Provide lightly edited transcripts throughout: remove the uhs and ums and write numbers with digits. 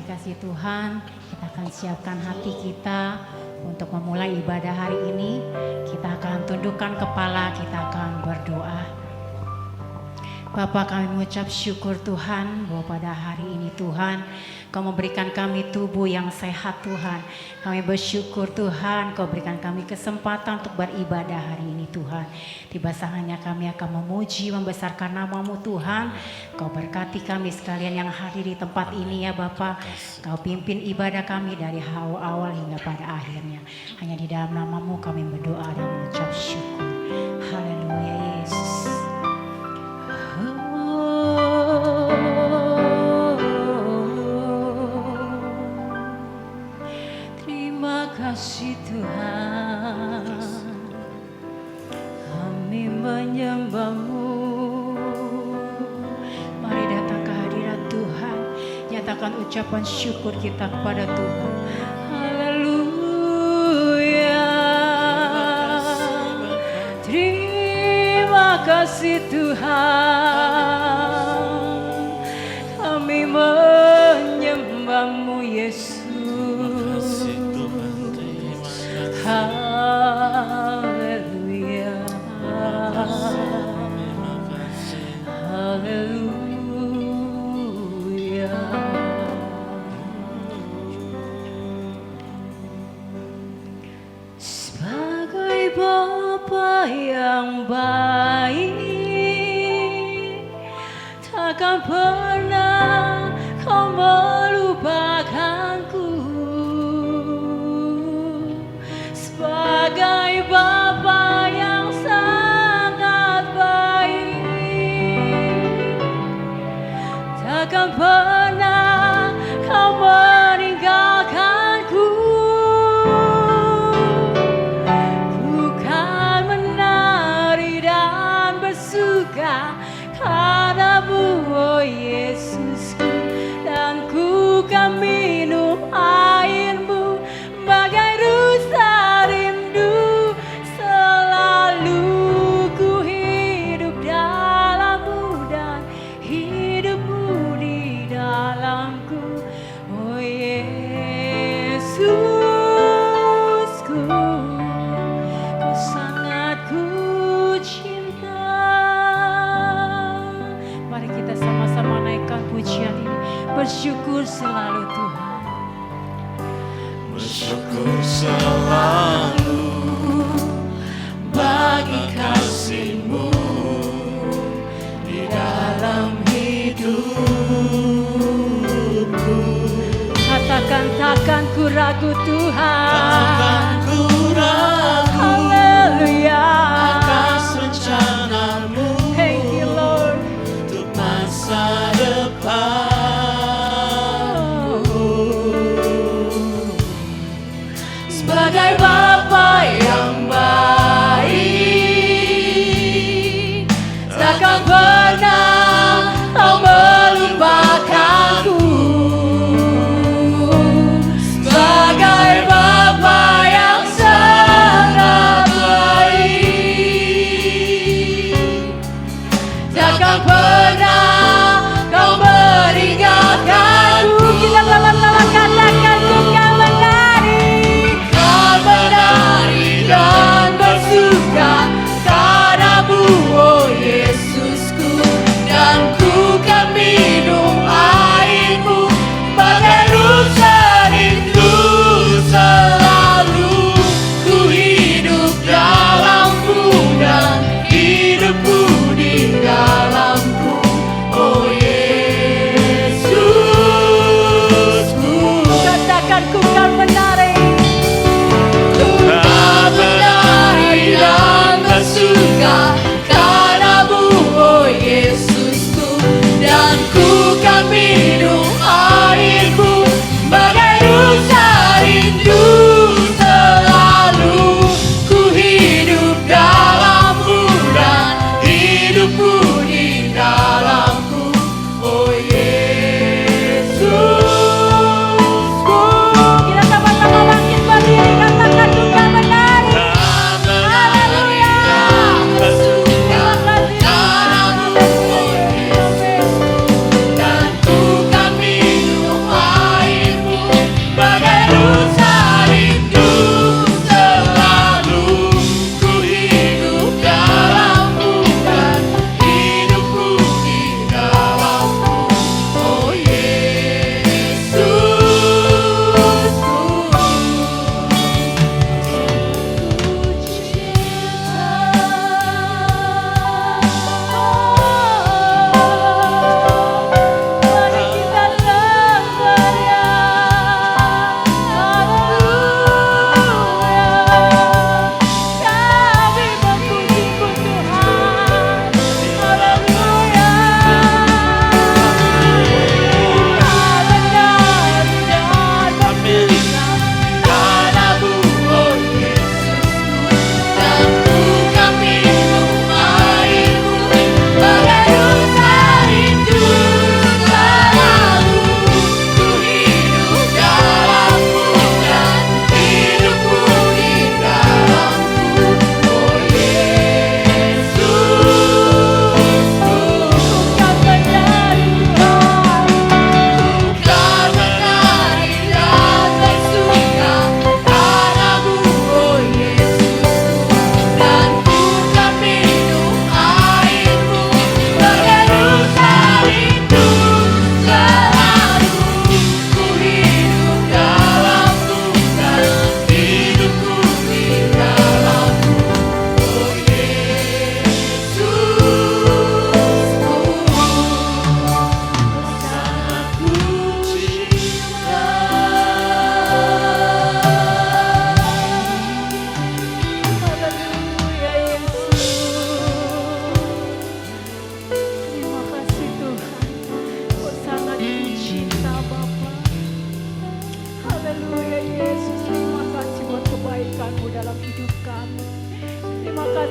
dikasih Tuhan, kita akan siapkan hati kita untuk memulai ibadah hari ini. Kita akan tundukkan kepala, kita akan berdoa. Bapa, kami mengucap syukur Tuhan bahwa pada hari ini Tuhan Kau memberikan kami tubuh yang sehat Tuhan. Kami bersyukur Tuhan Kau berikan kami kesempatan untuk beribadah hari ini Tuhan. Di basahannya kami akan memuji, membesarkan nama-Mu Tuhan. Kau berkati kami sekalian yang hadir di tempat ini ya Bapa. Kau pimpin ibadah kami dari awal hingga pada akhirnya. Hanya di dalam nama-Mu kami berdoa dan mengucap syukur. Haleluya Yesus. Kasih Tuhan, kami menyembah-Mu. Mari datang ke hadirat Tuhan, nyatakan ucapan syukur kita kepada Tuhan. Haleluya, terima kasih Tuhan, kami menyembah-Mu Yesus. Haleluya, haleluya. Sebagai Bapa yang baik, takkan pernah Kau melupakanku. Sebagai Bapa yang sangat baik, takkan pernah Kau meninggalkanku. Ku kan menari dan bersuka karena-Mu, oh Yesusku, dan ku kan minum air-Mu bagai rusa rindu. Selalu ku hidup dalam-Mu dan hidup-Mu di dalamku, oh Yesusku, Ku sangat ku cinta. Mari kita sama-sama naikkan pujian ini. Bersyukur selalu Tuhan. Bersyukur selalu bagi kasih-Mu di dalam hidupku. Katakan takkan ku ragu Tuhan, Takkan ku ragu haleluya. atas rencana-Mu Thank you Lord. untuk masa depanku. Sebagai Bapa yang baik, takkan pernah Kau melupakanku. Sebagai Bapa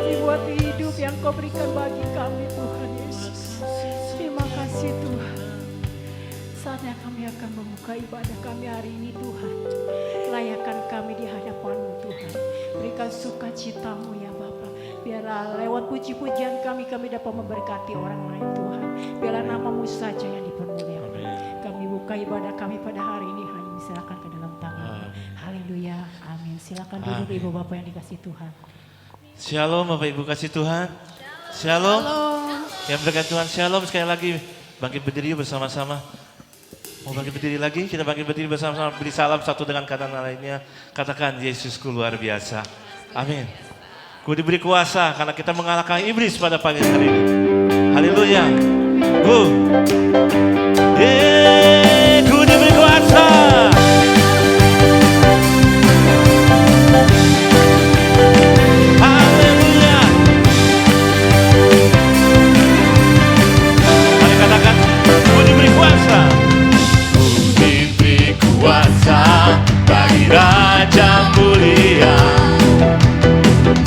kasih buat hidup yang Kau berikan bagi kami Tuhan Yesus. Terima kasih Tuhan. Saatnya kami akan membuka ibadah kami hari ini Tuhan. Layakan kami di hadapan-Mu Tuhan. Berikan sukacita-Mu ya Bapa. Biarlah lewat puji-pujian kami dapat memberkati orang lain Tuhan. Biarlah nama-Mu saja yang dipermuliakan. Kami buka ibadah kami pada hari ini hanya diserahkan ke dalam tangan. Haleluya. Amin. Silakan duduk Amin. Ibu Bapak yang dikasih Tuhan. Shalom Bapak Ibu kasih Tuhan. Shalom. Yang berkat Tuhan shalom. Sekali lagi bangkit berdiri bersama-sama. Mau bangkit berdiri lagi? Kita bangkit berdiri bersama-sama. Beri salam satu dengan kata lainnya. Katakan Yesusku luar biasa. Amin. Ku diberi kuasa karena kita mengalahkan iblis pada pagi hari ini. Haleluya. Ku diberi kuasa. Haleluya. Mari katakan, ku diberi kuasa. Diberi kuasa bagi Raja mulia,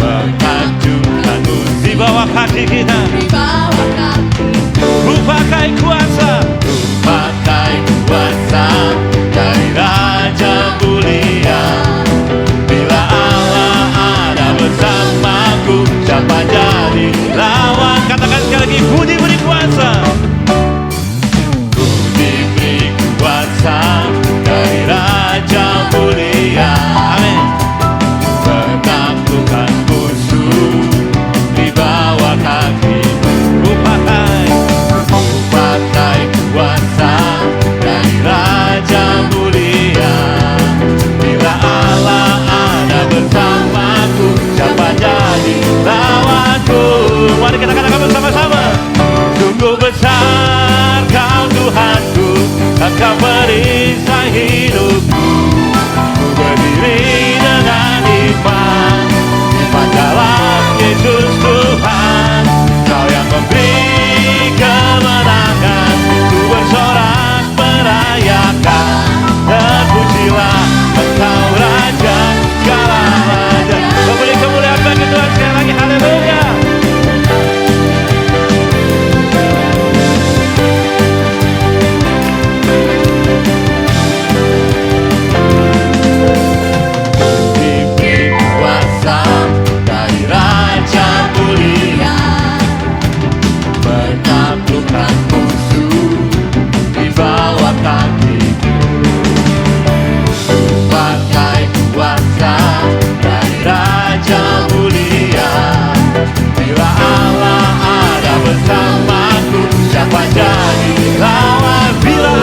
mengajukanmu Di bawah kaki kita, di bawah kaki. ku pakai kuasa. Pakai kuasa dari Raja mulia. Bila Allah ada bersamaku, siapa jadi lawan? Katakan sekali lagi, ku diberi kuasa. Ku diberi kuasa dari Raja mulia, Amin. menaklukkan musuh di bawah kaki. Ku pakai Pakai kuasa dari Raja mulia. Bila Allah ada bersamaku, siapa jadi lawanku? Mari kita katakan bersama-sama. Sungguh besar Kau Tuhanku, Engkau perisai hidupku. Ku berdiri dengan iman, iman dalam Yesus Tuhan. Kau yang memberi kemenangan, ku bersorak merayakan. Terpujilah Engkau Raja segala raja. Memberi kemuliaan bagi Tuhan sekali lagi. Haleluya. Diberi kuasa dari Raja mulia, menaklukkan musuh di bawah kakiku. Pakai kuasa dari Raja mulia. Bila Allah ada bersamaku, siapa jadi lawan? Bila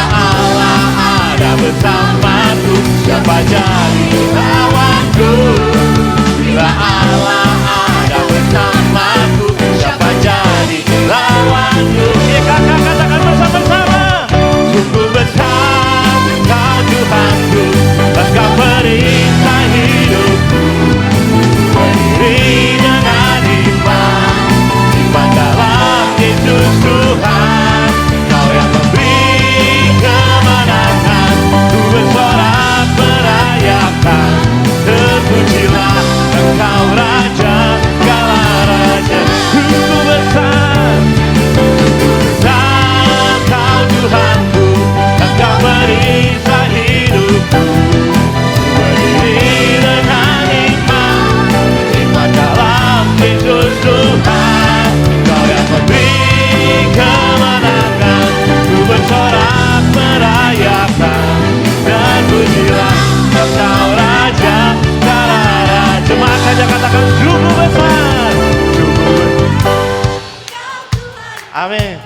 Allah ada bersamaku, siapa jadi lawanku? Bila Allah ada bersamaku, siapa jadi lawanku? Ya kakak katakan bersama-sama. Sungguh besar Kau Tuhanku, Engkau perisai hidupku. Berdiri dengan iman, iman dalam Yesus Tuhan. Kau yang memberi kemenangan, ku bersorak merayakan. Terpujilah Engkau Raja segala raja. Sungguh besar Kau Tuhanku, Engkau perisai hidupku. Berdiri dengan iman, iman dalam Yesus Tuhan. Kau yang memberi kemenangan, ku bersorak merayakan. Dan pujilah Engkau Raja segala raja. Jemaat saja katakan sungguh besar. Amin.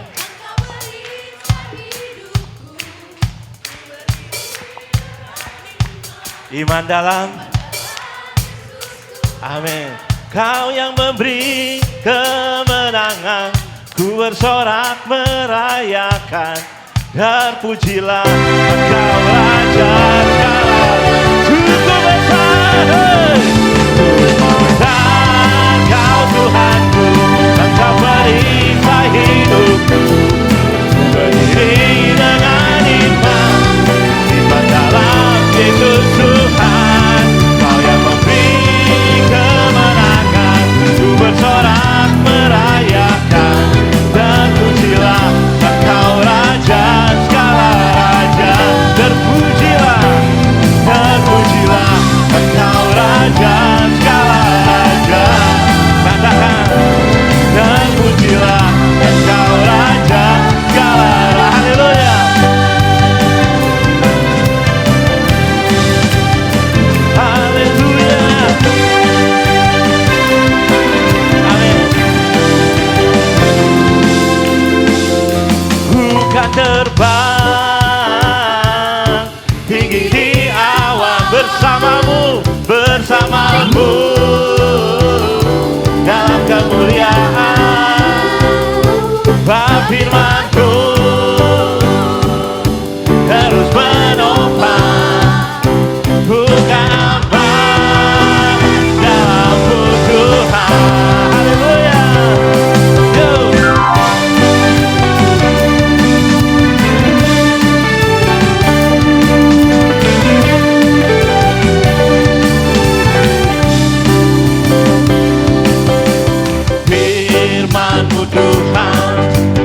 Iman dalam. Amin. Kau yang memberi kemenangan, ku bersorak merayakan. Terpujilah Engkau Raja segala. Sungguh besar. Besar Kau Tuhanku, Engkau perisai hidupku. Berdiri dengan iman, iman dalam Yesus Tuhan. Kau yang memberi kemenangan, firman-Mu terus menopang, bukan aman dalam-Mu Tuhan. Haleluya. Yo. Firman-Mu Tuhan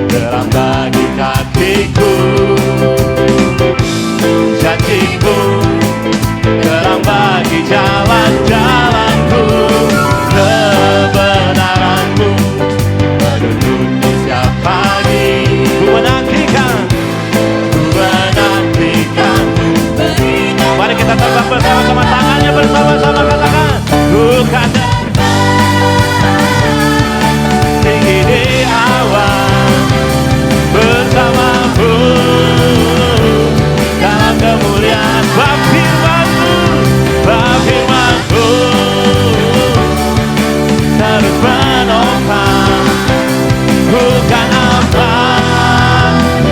terang bagi kakiku, janji-Mu terang bagi jalan-jalanku, kebenaran-Mu menuntun di setiap pagi. Ku menantikan, mari kita terbang bersama-sama, tangannya bersama-sama, katakan bukan tinggi di awan, bersama-Mu dalam kemuliaan. Bab firman-Mu, bab firman-Mu terus menopang, bukan apa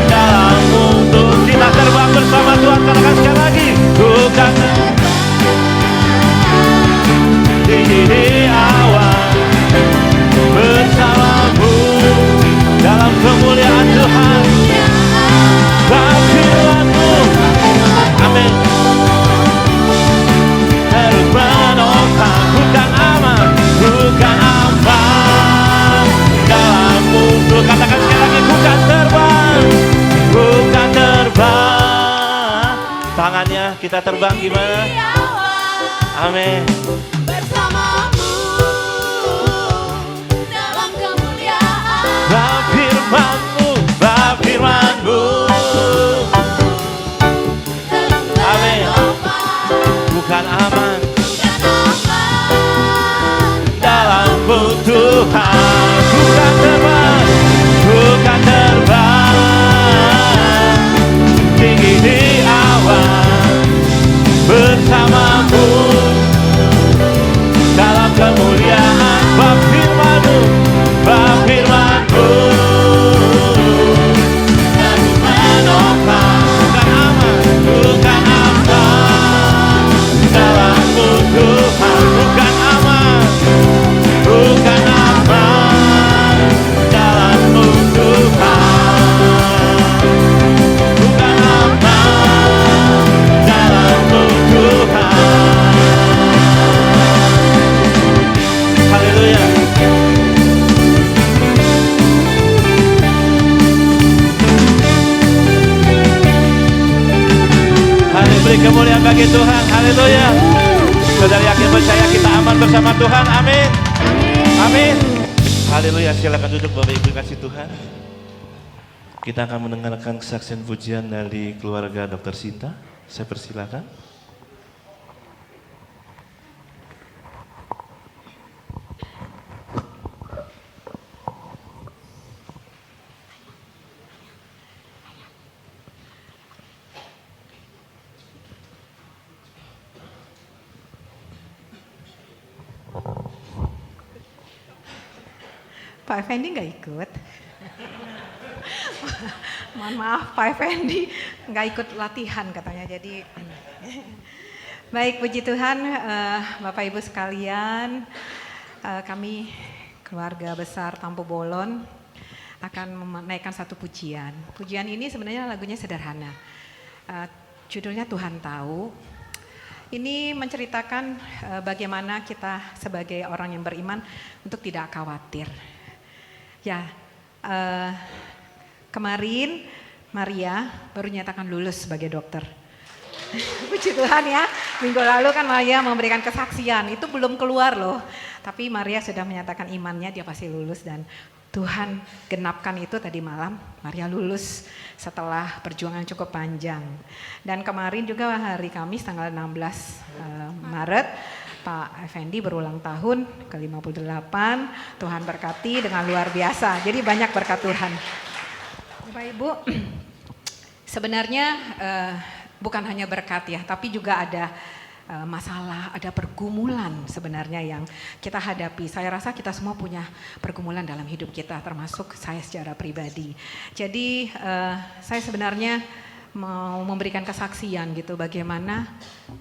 dalam untuk kita terbang bersama Tuhan. Katakan sekali lagi, bukan tinggi di awan, bersama-Mu dalam kemuliaan Tuhan. Bab firman-Mu, amin, terus menopang, bukan aman, bukan aman dalam-Mu. Katakan sekali lagi, bukan terbang, bukan terbang. Tangannya kita terbang gimana? Amin. Bersama-Mu dalam kemuliaan. Bab firman-Mu, bab firman-Mu, amin, bukan aman dalam-Mu Tuhan. Bukan terbang, bukan terbang, tinggi di awan, bersama-Mu dalam kemuliaan. Bab firman-Mu, bab firman-Mu terus menopang, bukan aman, bukan aman dalam-Mu Tuhan. Bukan aman, bukan aman dalam-Mu Tuhan. Bukan aman dalam-Mu Tuhan. Haleluya. Haleluya, beri kemuliaan bagi Tuhan. Haleluya. Saudara yakin percaya kita aman bersama Tuhan. Amin. Amin. Haleluya. Silakan duduk Bapak Ibu kasih Tuhan. Kita akan mendengarkan kesaksian pujian dari keluarga Dr. Sinta. Saya persilakan. Pak Effendi nggak ikut. Mohon maaf Pak Effendi nggak ikut latihan katanya. Jadi baik, puji Tuhan, Bapak Ibu sekalian, kami keluarga besar Tampu Bolon akan menaikkan satu pujian. Pujian ini sebenarnya lagunya sederhana. Judulnya Tuhan Tahu. Ini menceritakan bagaimana kita sebagai orang yang beriman untuk tidak khawatir. Ya, kemarin Maria baru nyatakan lulus sebagai dokter. Puji Tuhan ya, minggu lalu kan Maria memberikan kesaksian, itu belum keluar loh. Tapi Maria sudah menyatakan imannya, dia pasti lulus dan Tuhan genapkan itu tadi malam, Maria lulus setelah perjuangan cukup panjang. Dan kemarin juga hari Kamis tanggal 16 Maret, Pak Effendi berulang tahun ke-58, Tuhan berkati dengan luar biasa, jadi banyak berkat Tuhan. Bapak Ibu, sebenarnya bukan hanya berkat ya, tapi juga ada masalah, ada pergumulan sebenarnya yang kita hadapi. Saya rasa kita semua punya pergumulan dalam hidup kita, termasuk saya secara pribadi. Jadi saya sebenarnya mau memberikan kesaksian gitu bagaimana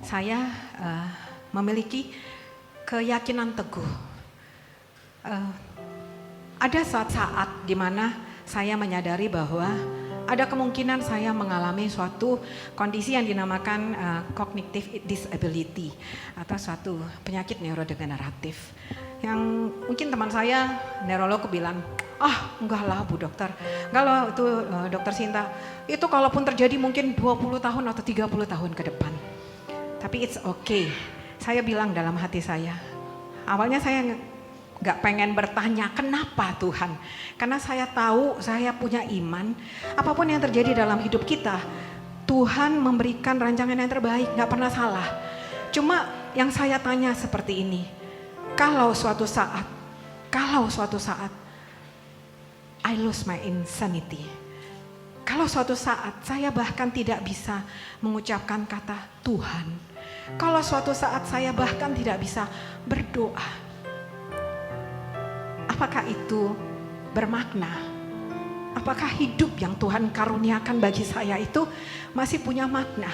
saya memiliki keyakinan teguh. Ada saat-saat di mana saya menyadari bahwa ada kemungkinan saya mengalami suatu kondisi yang dinamakan cognitive disability atau suatu penyakit neurodegeneratif. Yang mungkin teman saya neurolog bilang, enggak lah Bu Dokter, enggak lah itu Dokter Sinta, itu kalaupun terjadi mungkin 20 tahun atau 30 tahun ke depan. Tapi it's okay, saya bilang dalam hati saya, awalnya saya gak pengen bertanya kenapa Tuhan. Karena saya tahu, saya punya iman, apapun yang terjadi dalam hidup kita, Tuhan memberikan rancangan yang terbaik, gak pernah salah. Cuma yang saya tanya seperti ini, kalau suatu saat I lose my insanity, kalau suatu saat saya bahkan tidak bisa mengucapkan kata Tuhan, kalau suatu saat saya bahkan tidak bisa berdoa, apakah itu bermakna? Apakah hidup yang Tuhan karuniakan bagi saya itu masih punya makna?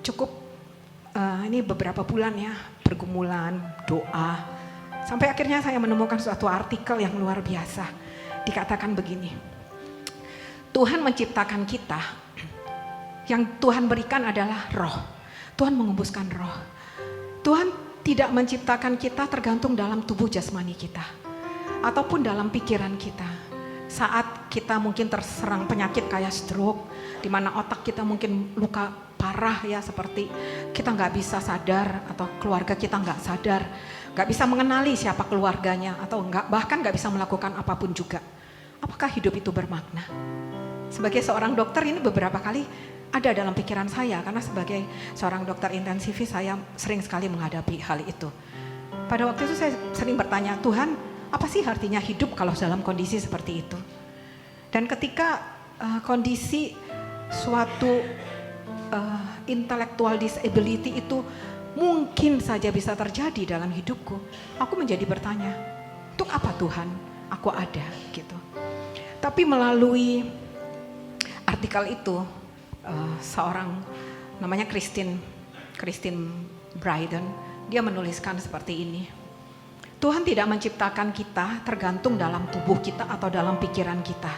Cukup ini beberapa bulan ya, pergumulan, doa. Sampai akhirnya saya menemukan suatu artikel yang luar biasa. Dikatakan begini, Tuhan menciptakan kita, yang Tuhan berikan adalah roh. Tuhan mengembuskan roh. Tuhan tidak menciptakan kita tergantung dalam tubuh jasmani kita ataupun dalam pikiran kita. Saat kita mungkin terserang penyakit kayak stroke, di mana otak kita mungkin luka parah ya, seperti kita nggak bisa sadar atau keluarga kita nggak sadar, nggak bisa mengenali siapa keluarganya atau bahkan nggak bisa melakukan apapun juga. Apakah hidup itu bermakna? Sebagai seorang dokter ini beberapa kali ada dalam pikiran saya, karena sebagai seorang dokter intensivis saya sering sekali menghadapi hal itu. Pada waktu itu saya sering bertanya, Tuhan, apa sih artinya hidup kalau dalam kondisi seperti itu? Dan ketika kondisi suatu intellectual disability itu mungkin saja bisa terjadi dalam hidupku, aku menjadi bertanya, untuk apa Tuhan aku ada gitu. Tapi melalui artikel itu, seorang namanya Christine Bryden, dia menuliskan seperti ini. Tuhan tidak menciptakan kita tergantung dalam tubuh kita atau dalam pikiran kita.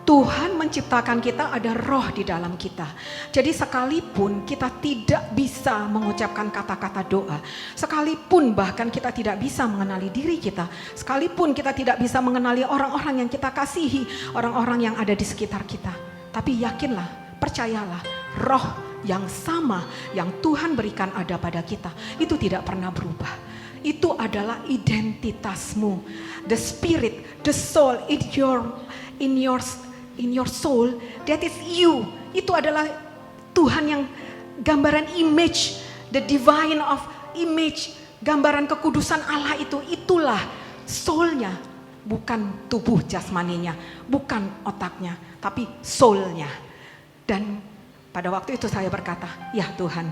Tuhan menciptakan kita, ada roh di dalam kita. Jadi sekalipun kita tidak bisa mengucapkan kata-kata doa, sekalipun bahkan kita tidak bisa mengenali diri kita, sekalipun kita tidak bisa mengenali orang-orang yang kita kasihi, orang-orang yang ada di sekitar kita, tapi yakinlah, percayalah, roh yang sama yang Tuhan berikan ada pada kita, itu tidak pernah berubah. Itu adalah identitasmu. The spirit, the soul in your soul, that is you. Itu adalah Tuhan yang gambaran image, the divine of image, gambaran kekudusan Allah itu, itulah soulnya, bukan tubuh jasmaninya, bukan otaknya, tapi soulnya. Dan pada waktu itu saya berkata, ya Tuhan,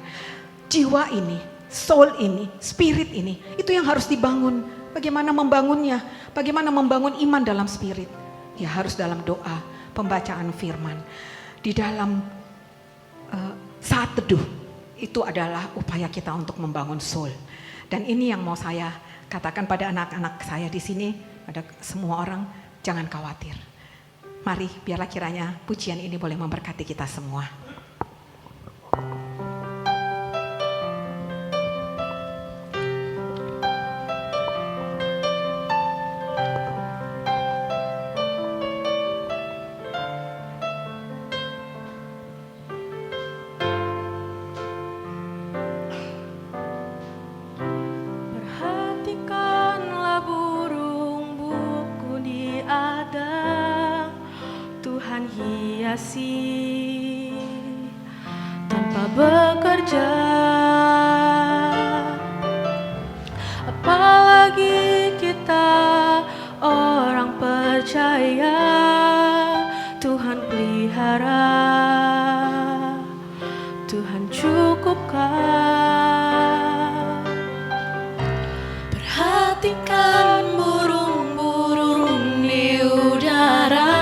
jiwa ini, soul ini, spirit ini, itu yang harus dibangun. Bagaimana membangunnya? Bagaimana membangun iman dalam spirit? Ya harus dalam doa, pembacaan firman. Di dalam saat teduh, itu adalah upaya kita untuk membangun soul. Dan ini yang mau saya katakan pada anak-anak saya di sini, pada semua orang, jangan khawatir. Mari biarlah kiranya pujian ini boleh memberkati kita semua. Perhatikanlah burung buku di adang, Tuhan hiasi tanpa bekerja. Apalagi kita orang percaya, Tuhan pelihara, Tuhan cukup Perhatikan burung-burung di udara,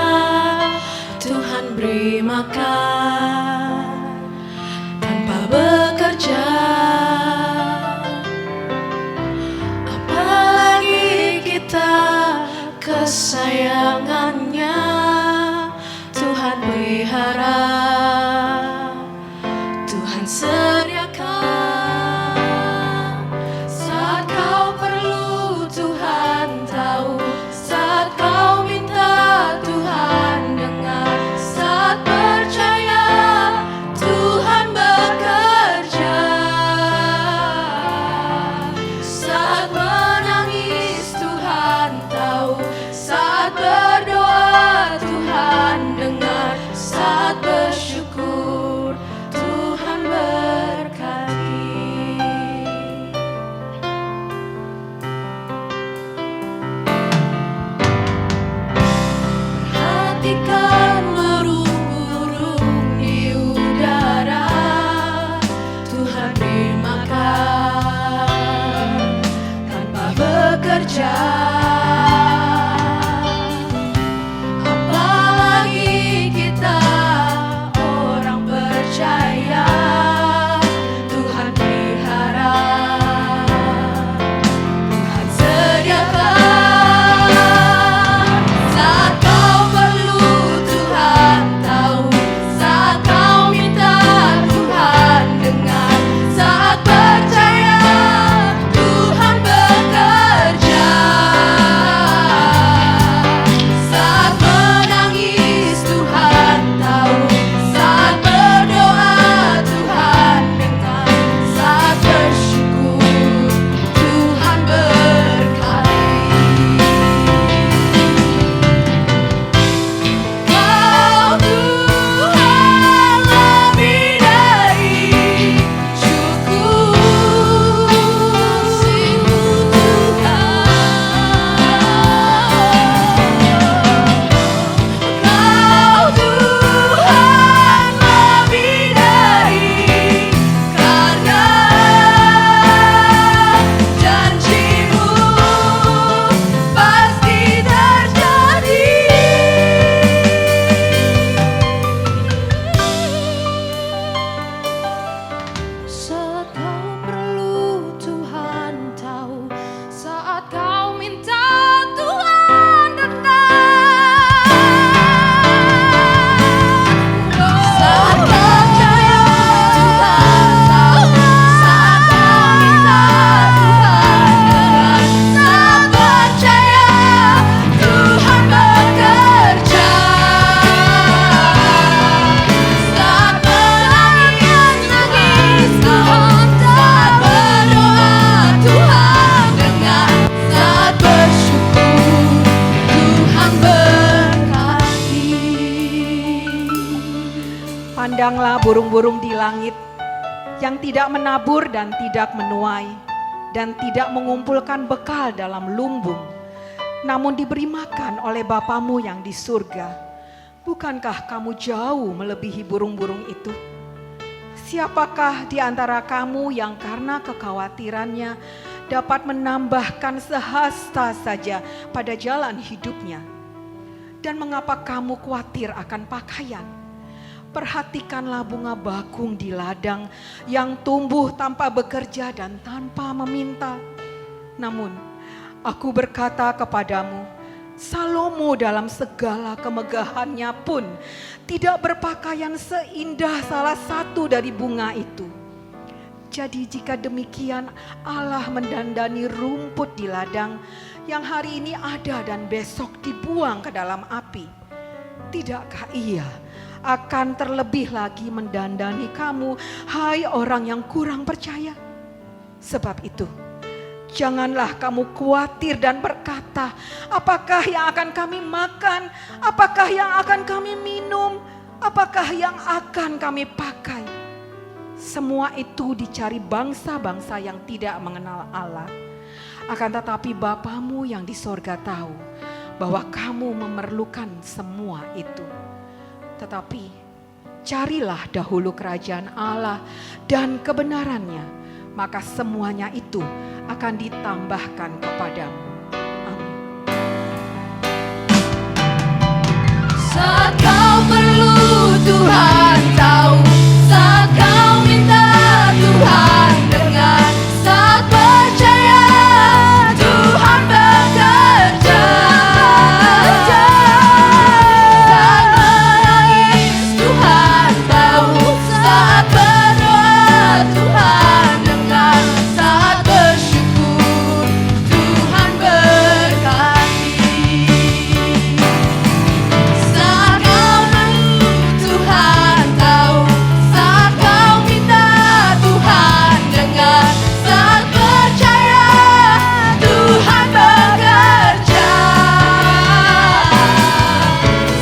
Tuhan beri makan tanpa bekerja. Apalagi kita kesayangannya, Tuhan pelihara, Tuhan sediakan. Saat kau perlu Tuhan tahu, saat kau minta Tuhan dengar, saat percaya Tuhan bekerja, saat menangis Tuhan tahu, saat berdoa Tuhan dengar, saat bersyukur Tuhan berkati. Perhatikan burung-burung di udara, Tuhan beri makan tanpa bekerja. Apalagi kita orang percaya, Tuhan pelihara, Tuhan sediakan. Saat kau perlu Tuhan tahu, saat kau minta Tuhan dengar, saat percaya Tuhan bekerja, saat menangis Tuhan tahu, saat berdoa Tuhan dengar, saat bersyukur Tuhan berkati. Kau Tuhan lebih dari cukup, kasih-Mu Tuhan. Kau Tuhan lebih dari, karena janji-Mu pasti terjadi. Saat kau perlu Tuhan tahu, saat kau minta Tuhan dengar, saat percaya Tuhan tahu, saat kau minta Tuhan dengar, saat percaya Tuhan bekerja, saat menangis Tuhan, saat berdoa Tuhan dengar, saat bersyukur Tuhan berkati. Pandanglah burung-burung di langit yang tidak menabur dan tidak menuai dan tidak mengumpulkan bekal dalam lumbung, namun diberi makan oleh Bapamu yang di surga. Bukankah kamu jauh melebihi burung-burung itu? Siapakah di antara kamu yang karena kekhawatirannya dapat menambahkan sehasta saja pada jalan hidupnya? Dan mengapa kamu khawatir akan pakaian? Perhatikanlah bunga bakung di ladang yang tumbuh tanpa bekerja dan tanpa meminta. Namun aku berkata kepadamu, Salomo dalam segala kemegahannya pun tidak berpakaian seindah salah satu dari bunga itu. Jadi jika demikian Allah mendandani rumput di ladang yang hari ini ada dan besok dibuang ke dalam api, tidakkah Ia akan terlebih lagi mendandani kamu, hai orang yang kurang percaya? Sebab itu, janganlah kamu khawatir dan berkata, apakah yang akan kami makan? Apakah yang akan kami minum? Apakah yang akan kami pakai? Semua itu dicari bangsa-bangsa yang tidak mengenal Allah. Akan tetapi Bapamu yang di sorga tahu bahwa kamu memerlukan semua itu. Tetapi Carilah dahulu kerajaan Allah dan kebenarannya, maka semuanya itu akan ditambahkan kepadamu. Amin. Saat kau perlu Tuhan tahu, saat kau minta Tuhan dengar, saat percaya Tuhan bekerja. Saat menangis Tuhan tahu, saat berdoa Tuhan dengar, saat bersyukur Tuhan berkati. Saat kau perlu Tuhan tahu, saat kau minta Tuhan dengar, saat percaya Tuhan bekerja.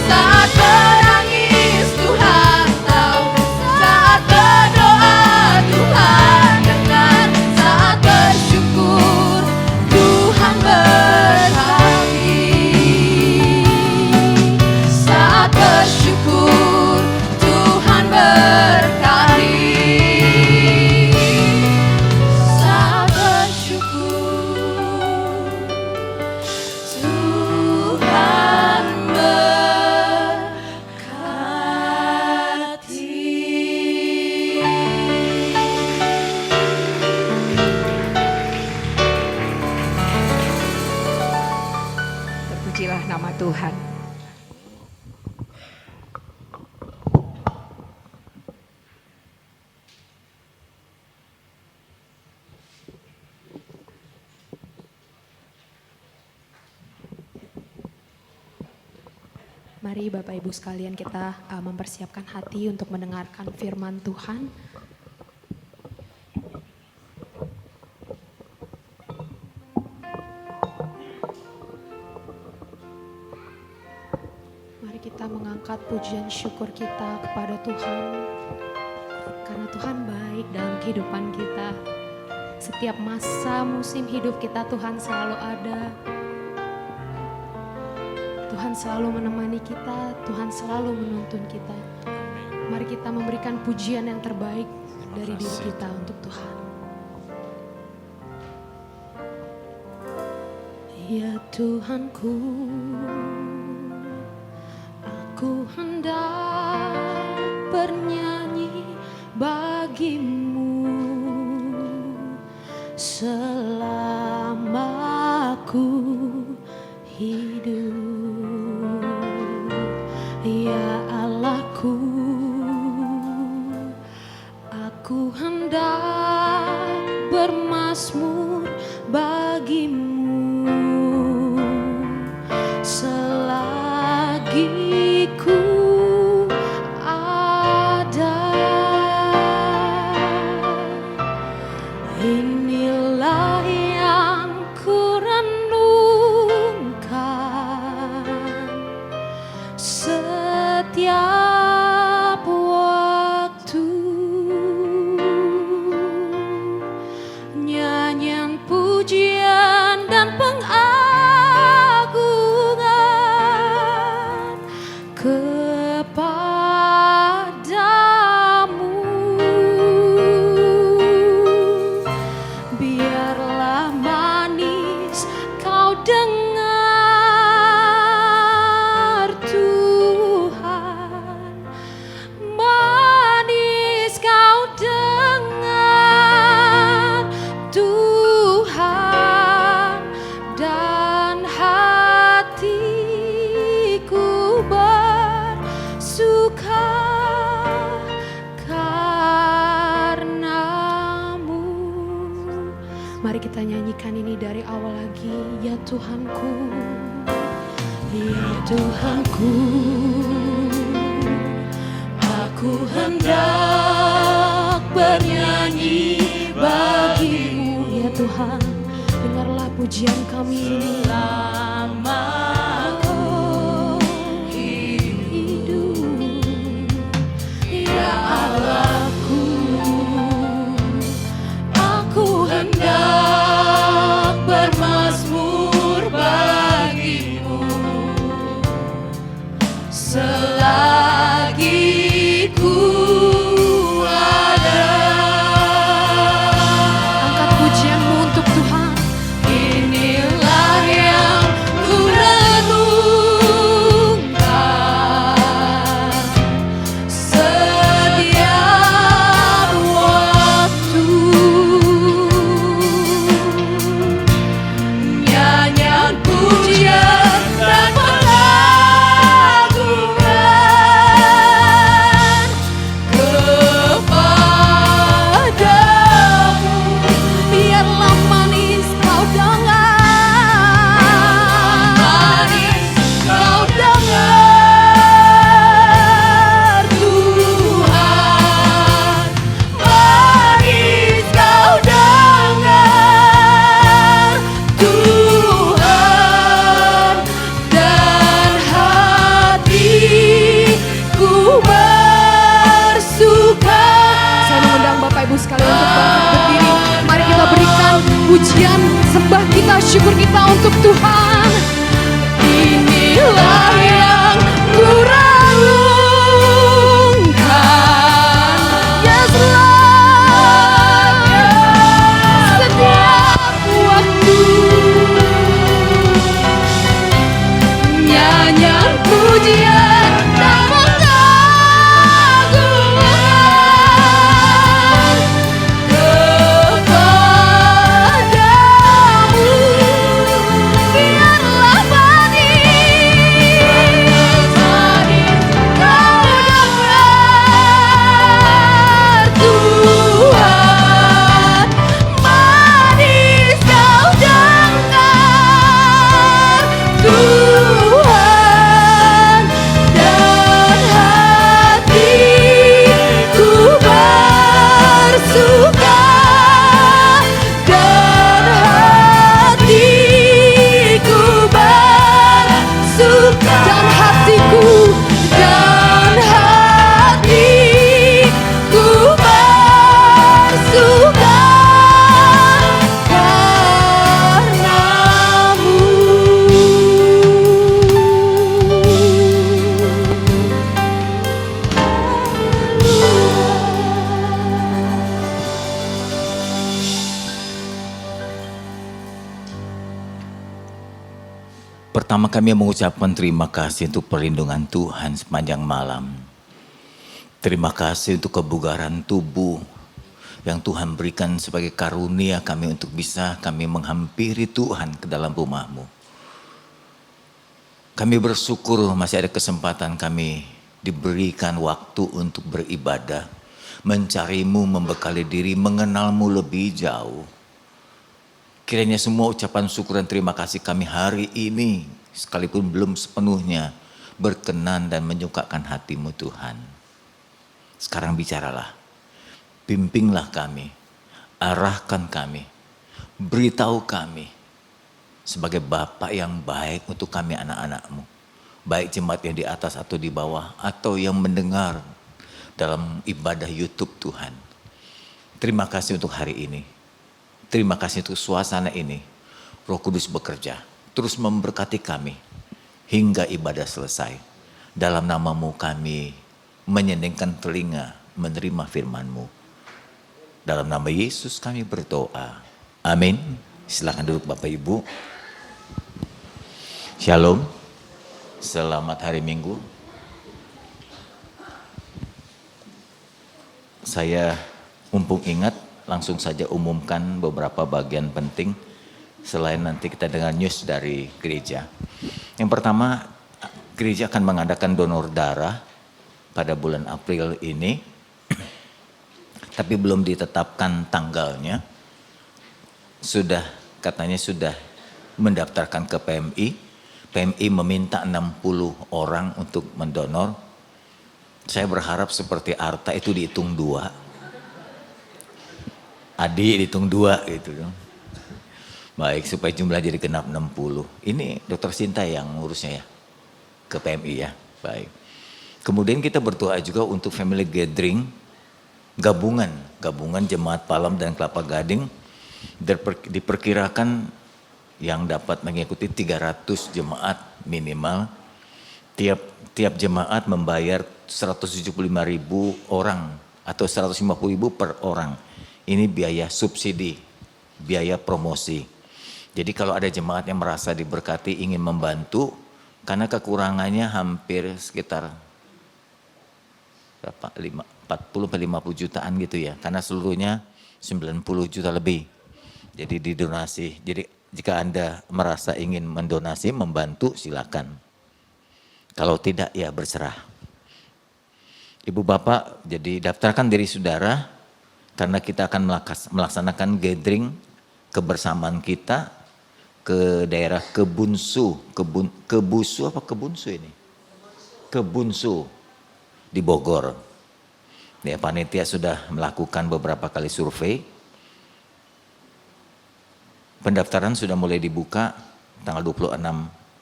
Saat menangis Tuhan tahu, saat berdoa Tuhan dengar, saat bersyukur Tuhan berkati. Saat bersyukur Tuhan berkati. Saat bersyukur Tuhan berkati. Terpujilah nama Tuhan. Mari Bapak Ibu sekalian kita mempersiapkan hati untuk mendengarkan firman Tuhan. Mari kita mengangkat pujian syukur kita kepada Tuhan. Karena Tuhan baik dalam kehidupan kita. Setiap masa musim hidup kita Tuhan selalu ada. Tuhan selalu menemani kita, Tuhan selalu menuntun kita. Mari kita memberikan pujian yang terbaik dari diri kita untuk Tuhan. Ya Tuhanku, aku hendak bernyanyi bagimu selama aku hidup. Ya Allahku, aku hendak bermazmur bagimu selagi ku ada. Inilah yang ku renungkan setiap waktu. Nyanyian pujian dan pengagungan kepadamu. Biarlah manis kau dengar Tuhan, manis kau dengar Tuhan, dan hatiku bersuka karenamu. Mari kita nyanyikan ini dari awal lagi. Ya Tuhanku, ya Tuhanku, aku hendak bernyanyi bagimu. Ya Tuhan, dengarlah pujian kami selama aku hidup. Ya Allahku, aku hendak bermazmur bagimu selagi ku pujian dan pengagungan kepadamu. Biarlah manis kau dengar, manis kau dengar Tuhan, manis kau dengar Tuhan, dan hatiku bersuka. Saya mengundang Bapak Ibu sekalian untuk bangkit berdiri. Mari kita berikan pujian, sembah kita, syukur kita untuk Tuhan. Inilah yang kurangkan, Yes Lord, setiap waktu nyanyian pujian dan pengagungan kepadamu. Biarlah manis kau dengar Tuhan, manis kau dengar Tuhan, dan hatiku bersuka, dan hatiku bersuka, dan hatiku dan hatiku bersuka karenamu. Pertama kami mengucapkan terima kasih untuk perlindungan Tuhan sepanjang malam. Terima kasih untuk kebugaran tubuh yang Tuhan berikan sebagai karunia kami untuk bisa kami menghampiri Tuhan ke dalam rumah-Mu. Kami bersyukur masih ada kesempatan kami diberikan waktu untuk beribadah, mencari-Mu, membekali diri, mengenal-Mu lebih jauh. Kiranya semua ucapan syukur dan terima kasih kami hari ini, sekalipun belum sepenuhnya, berkenan dan menyukakan hati-Mu Tuhan. Sekarang bicaralah, bimbinglah kami, arahkan kami, beritahu kami sebagai Bapa yang baik untuk kami anak-anak-Mu. Baik jemaat yang di atas atau di bawah, atau yang mendengar dalam ibadah YouTube Tuhan. Terima kasih untuk hari ini. Terima kasih untuk suasana ini. Roh Kudus bekerja, terus memberkati kami hingga ibadah selesai. Dalam nama-Mu kami menyenangkan telinga menerima firman-Mu. Dalam nama Yesus kami berdoa. Amin. Silakan duduk Bapak Ibu. Shalom. Selamat hari Minggu. Saya mumpung ingat, langsung saja umumkan beberapa bagian penting selain nanti kita dengar news dari gereja. Yang pertama, gereja akan mengadakan donor darah pada bulan April ini, tapi belum ditetapkan tanggalnya. Katanya sudah mendaftarkan ke PMI. PMI meminta 60 orang untuk mendonor. Saya berharap seperti Arta itu dihitung 2. Adik dihitung 2 gitu dong. Baik, supaya jumlah jadi genap 60. Ini Dokter Sinta yang ngurusnya ya, ke PMI ya. Baik. Kemudian kita berdoa juga untuk family gathering, gabungan Jemaat Palam dan Kelapa Gading. Diperkirakan yang dapat mengikuti 300 jemaat minimal. Tiap jemaat membayar 175.000 orang atau 150.000 per orang. Ini biaya subsidi, biaya promosi. Jadi kalau ada jemaat yang merasa diberkati ingin membantu, karena kekurangannya hampir sekitar berapa, 40-50 jutaan gitu ya. Karena seluruhnya 90 juta lebih. Jadi didonasi. Jadi jika Anda merasa ingin mendonasi, membantu, silakan. Kalau tidak, ya berserah. Ibu Bapak, jadi daftarkan diri saudara, karena kita akan melaksanakan gathering kebersamaan kita ke daerah Kebunsu di Bogor. Ya, panitia sudah melakukan beberapa kali survei. Pendaftaran sudah mulai dibuka tanggal 26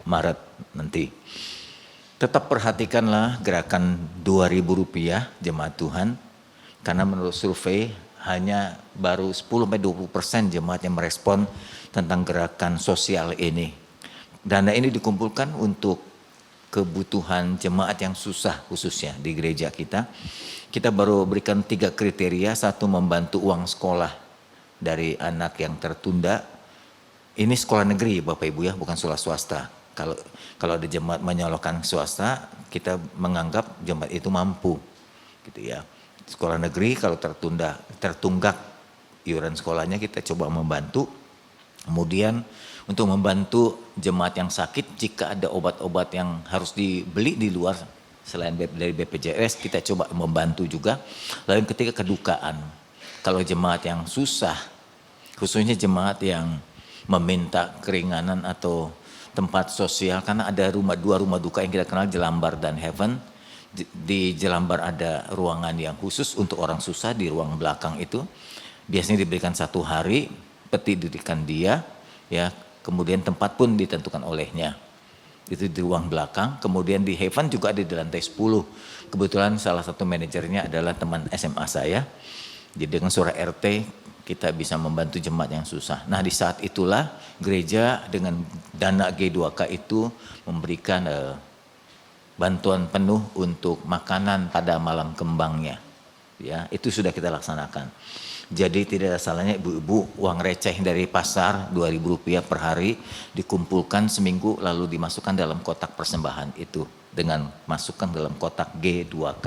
Maret nanti. Tetap perhatikanlah gerakan Rp2.000 jemaat Tuhan, karena menurut survei hanya baru 10-20% jemaat yang merespon tentang gerakan sosial ini. Dana ini dikumpulkan untuk kebutuhan jemaat yang susah, khususnya di gereja kita. Kita baru berikan 3 kriteria, 1 membantu uang sekolah dari anak yang tertunda. Ini sekolah negeri Bapak Ibu ya, bukan sekolah swasta. Kalau ada jemaat menyalurkan swasta, kita menganggap jemaat itu mampu, gitu ya. Sekolah negeri kalau tertunggak iuran sekolahnya, kita coba membantu. Kemudian untuk membantu jemaat yang sakit, jika ada obat-obat yang harus dibeli di luar selain dari BPJS, kita coba membantu juga. Lalu yang ketiga, kedukaan. Kalau jemaat yang susah, khususnya jemaat yang meminta keringanan atau tempat sosial, karena ada 2 rumah duka yang kita kenal, Jelambar dan Heaven. Di Jelambar ada ruangan yang khusus untuk orang susah di ruang belakang itu. Biasanya diberikan 1 hari, peti diberikan dia, ya. Kemudian tempat pun ditentukan olehnya. Itu di ruang belakang. Kemudian di Heaven juga ada di lantai 10. Kebetulan salah satu manajernya adalah teman SMA saya. Jadi dengan suara RT kita bisa membantu jemaat yang susah. Nah, di saat itulah gereja dengan dana G2K itu memberikan bantuan penuh untuk makanan pada malam kembangnya. Ya, itu sudah kita laksanakan. Jadi tidak ada salahnya ibu-ibu, uang receh dari pasar Rp2.000 per hari dikumpulkan seminggu lalu dimasukkan dalam kotak persembahan itu dengan masukkan dalam kotak G2K.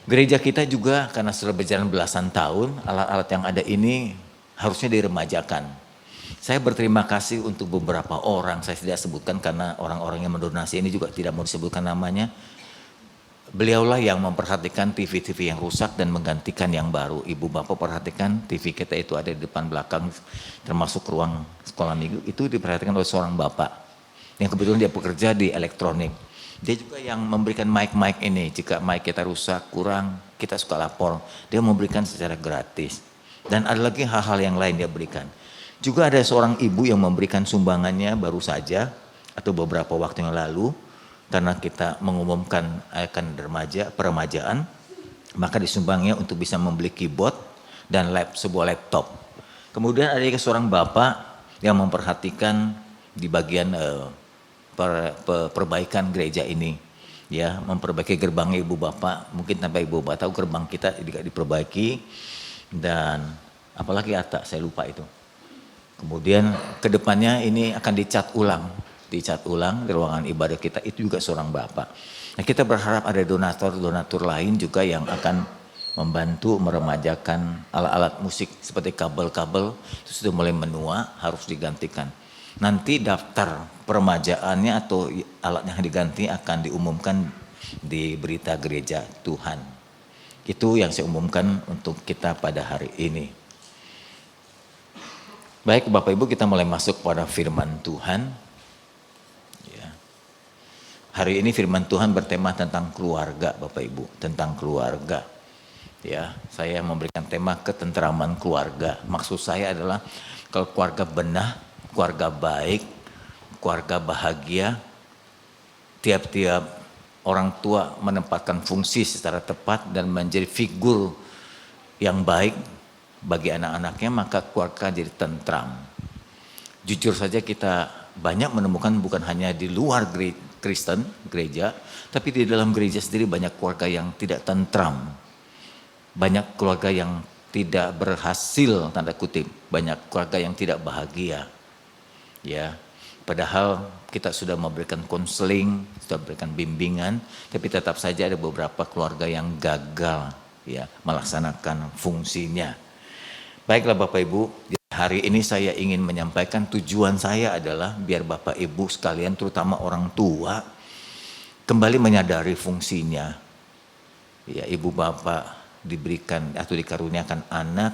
Gereja kita juga karena sudah berjalan belasan tahun, alat-alat yang ada ini harusnya diremajakan. Saya berterima kasih untuk beberapa orang, saya tidak sebutkan karena orang-orang yang mendonasi ini juga tidak mau disebutkan namanya. Beliaulah yang memperhatikan TV-TV yang rusak dan menggantikan yang baru. Ibu bapak perhatikan TV kita itu ada di depan belakang, termasuk ruang sekolah minggu, itu diperhatikan oleh seorang bapak. Yang kebetulan dia bekerja di elektronik. Dia juga yang memberikan mic-mic ini, jika mic kita rusak, kurang, kita suka lapor. Dia memberikan secara gratis. Dan ada lagi hal-hal yang lain dia berikan. Juga ada seorang ibu yang memberikan sumbangannya baru saja, atau beberapa waktu yang lalu, karena kita mengumumkan akan peremajaan, maka disumbangnya untuk bisa membeli keyboard dan sebuah laptop. Kemudian ada juga seorang bapak yang memperhatikan di bagian perbaikan gereja ini, ya, memperbaiki gerbangnya ibu bapak. Mungkin tanpa ibu bapak tahu gerbang kita juga diperbaiki, dan apalagi saya lupa itu. Kemudian kedepannya ini akan dicat ulang di ruangan ibadah kita, itu juga seorang bapak. Nah, kita berharap ada donatur lain juga yang akan membantu meremajakan alat-alat musik seperti kabel-kabel itu sudah mulai menua, harus digantikan. Nanti daftar peremajaannya atau alat yang diganti akan diumumkan di berita gereja Tuhan. Itu yang saya umumkan untuk kita pada hari ini. Baik Bapak Ibu, kita mulai masuk pada firman Tuhan. Hari ini firman Tuhan bertema tentang keluarga Bapak Ibu, tentang keluarga. Ya, saya memberikan tema ketentraman keluarga. Maksud saya adalah kalau keluarga benar, keluarga baik, keluarga bahagia, tiap-tiap orang tua menempatkan fungsi secara tepat dan menjadi figur yang baik bagi anak-anaknya, maka keluarga jadi tentram. Jujur saja kita banyak menemukan bukan hanya di luar Kristen, gereja, tapi di dalam gereja sendiri banyak keluarga yang tidak tentram. Banyak keluarga yang tidak berhasil, tanda kutip, banyak keluarga yang tidak bahagia. Ya, padahal kita sudah memberikan konseling, sudah memberikan bimbingan, tapi tetap saja ada beberapa keluarga yang gagal ya melaksanakan fungsinya. Baiklah Bapak Ibu, hari ini saya ingin menyampaikan tujuan saya adalah biar Bapak Ibu sekalian terutama orang tua kembali menyadari fungsinya. Ya, ibu bapak diberikan atau dikaruniakan anak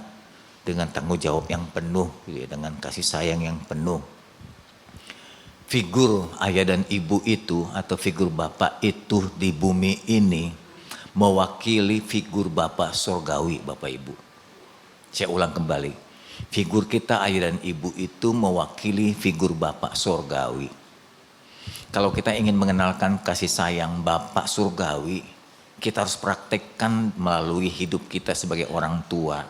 dengan tanggung jawab yang penuh, ya, dengan kasih sayang yang penuh. Figur ayah dan ibu itu atau figur bapak itu di bumi ini mewakili figur bapak surgawi, Bapak Ibu. Saya ulang kembali, figur kita ayah dan ibu itu mewakili figur bapak surgawi. Kalau kita ingin mengenalkan kasih sayang bapak surgawi, kita harus praktekkan melalui hidup kita sebagai orang tua.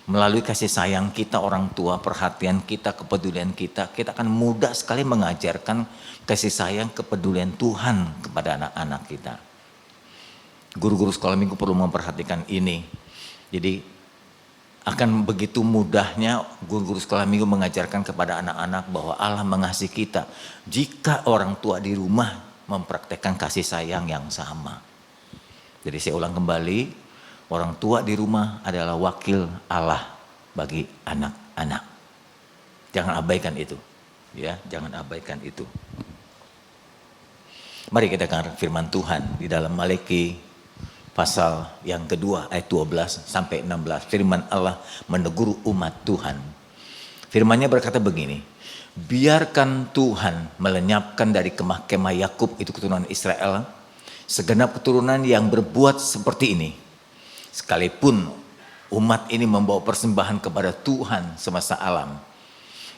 Melalui kasih sayang kita orang tua, perhatian kita, kepedulian kita akan mudah sekali mengajarkan kasih sayang, kepedulian Tuhan kepada anak-anak kita. Guru-guru sekolah minggu perlu memperhatikan ini. Jadi akan begitu mudahnya guru-guru sekolah minggu mengajarkan kepada anak-anak bahwa Allah mengasihi kita jika orang tua di rumah mempraktekkan kasih sayang yang sama. Jadi saya ulang kembali, orang tua di rumah adalah wakil Allah bagi anak-anak. Jangan abaikan itu, ya, jangan abaikan itu. Mari kita dengar firman Tuhan di dalam Malaki pasal yang kedua ayat 12 sampai 16. Firman Allah menegur umat Tuhan. Firman-Nya berkata begini, biarkan Tuhan melenyapkan dari kemah-kemah Yakub, itu keturunan Israel, segenap keturunan yang berbuat seperti ini. Sekalipun umat ini membawa persembahan kepada Tuhan semasa alam.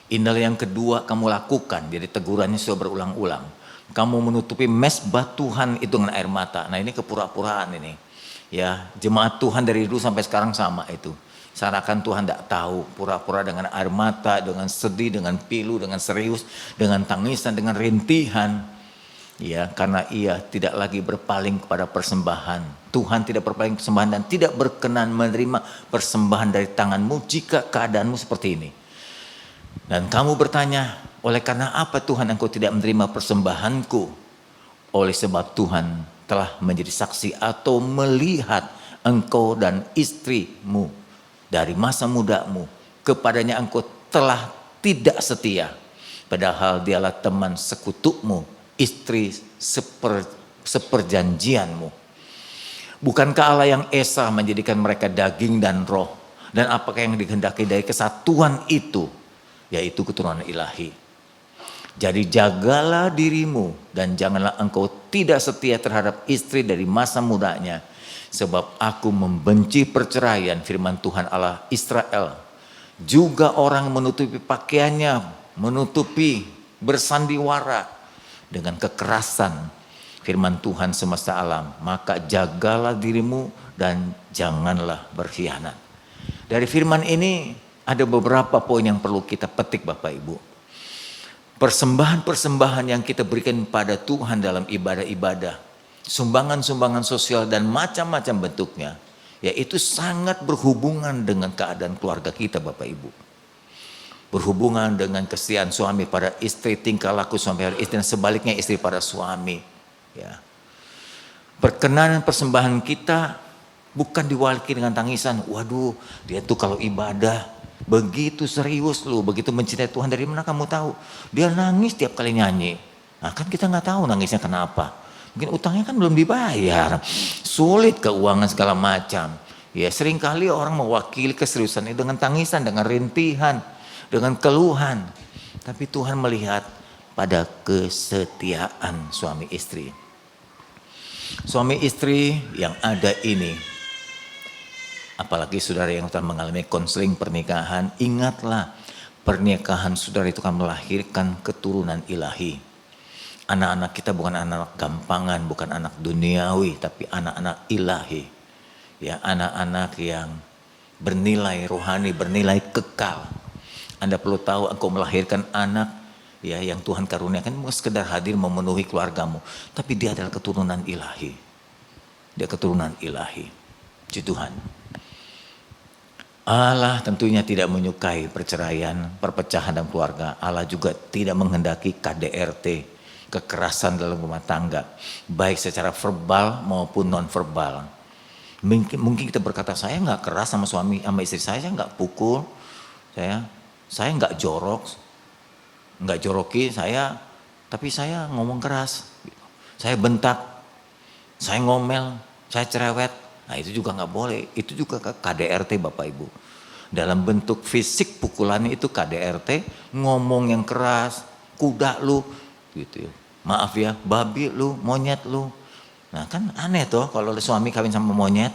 Inilah yang kedua kamu lakukan. Jadi tegurannya sudah berulang-ulang. Kamu menutupi mezbah Tuhan itu dengan air mata. Nah ini kepura-puraan ini. Ya, jemaat Tuhan dari dulu sampai sekarang sama itu. Seakan Tuhan tidak tahu, pura-pura dengan air mata, dengan sedih, dengan pilu, dengan serius, dengan tangisan, dengan rintihan. Ya, karena ia tidak lagi berpaling kepada persembahan. Tuhan tidak berpaling persembahan dan tidak berkenan menerima persembahan dari tanganmu jika keadaanmu seperti ini. Dan kamu bertanya, oleh karena apa Tuhan engkau tidak menerima persembahanku? Oleh sebab Tuhan telah menjadi saksi atau melihat engkau dan istrimu dari masa mudamu, kepadanya engkau telah tidak setia, padahal dialah teman sekutumu, istri seperjanjianmu. Bukankah Allah yang esa menjadikan mereka daging dan roh, dan apakah yang dikehendaki dari kesatuan itu, yaitu keturunan ilahi. Jadi jagalah dirimu dan janganlah engkau tidak setia terhadap istri dari masa mudanya. Sebab aku membenci perceraian, firman Tuhan Allah Israel. Juga orang menutupi pakaiannya, menutupi bersandiwara dengan kekerasan, firman Tuhan semesta alam. Maka jagalah dirimu dan janganlah berkhianat. Dari firman ini ada beberapa poin yang perlu kita petik Bapak Ibu. Persembahan-persembahan yang kita berikan pada Tuhan dalam ibadah-ibadah, sumbangan-sumbangan sosial dan macam-macam bentuknya, yaitu sangat berhubungan dengan keadaan keluarga kita Bapak Ibu. Berhubungan dengan kesetiaan suami pada istri, tingkah laku suami pada istri, dan sebaliknya istri pada suami. Ya. Perkenanan persembahan kita bukan diwakili dengan tangisan, waduh dia tuh kalau ibadah begitu serius loh, begitu mencintai Tuhan, dari mana kamu tahu? Dia nangis tiap kali nyanyi. Nah kan kita nggak tahu nangisnya kenapa. Mungkin utangnya kan belum dibayar, sulit keuangan segala macam. Ya seringkali orang mewakili keseriusan itu dengan tangisan, dengan rintihan, dengan keluhan. Tapi Tuhan melihat pada kesetiaan suami istri. Suami istri yang ada ini, apalagi saudara yang telah mengalami konseling pernikahan, ingatlah pernikahan saudara itu akan melahirkan keturunan ilahi. Anak-anak kita bukan anak gampangan, bukan anak duniawi, tapi anak-anak ilahi. Ya, anak-anak yang bernilai rohani, bernilai kekal. Anda perlu tahu engkau melahirkan anak ya yang Tuhan karuniakan bukan sekedar hadir memenuhi keluargamu, tapi dia adalah keturunan ilahi. Dia keturunan ilahi. Puji Tuhan. Allah tentunya tidak menyukai perceraian, perpecahan dalam keluarga. Allah juga tidak menghendaki KDRT, kekerasan dalam rumah tangga, baik secara verbal maupun non verbal. Mungkin kita berkata, saya nggak keras sama suami, sama istri saya nggak pukul, Saya nggak joroki saya, tapi saya ngomong keras. Saya bentak, saya ngomel, saya cerewet. Nah itu juga nggak boleh, itu juga KDRT Bapak Ibu. Dalam bentuk fisik pukulannya itu KDRT, ngomong yang keras, kuda lu, gitu ya. Maaf ya, babi lu, monyet lu. Nah kan aneh toh kalau suami kawin sama monyet,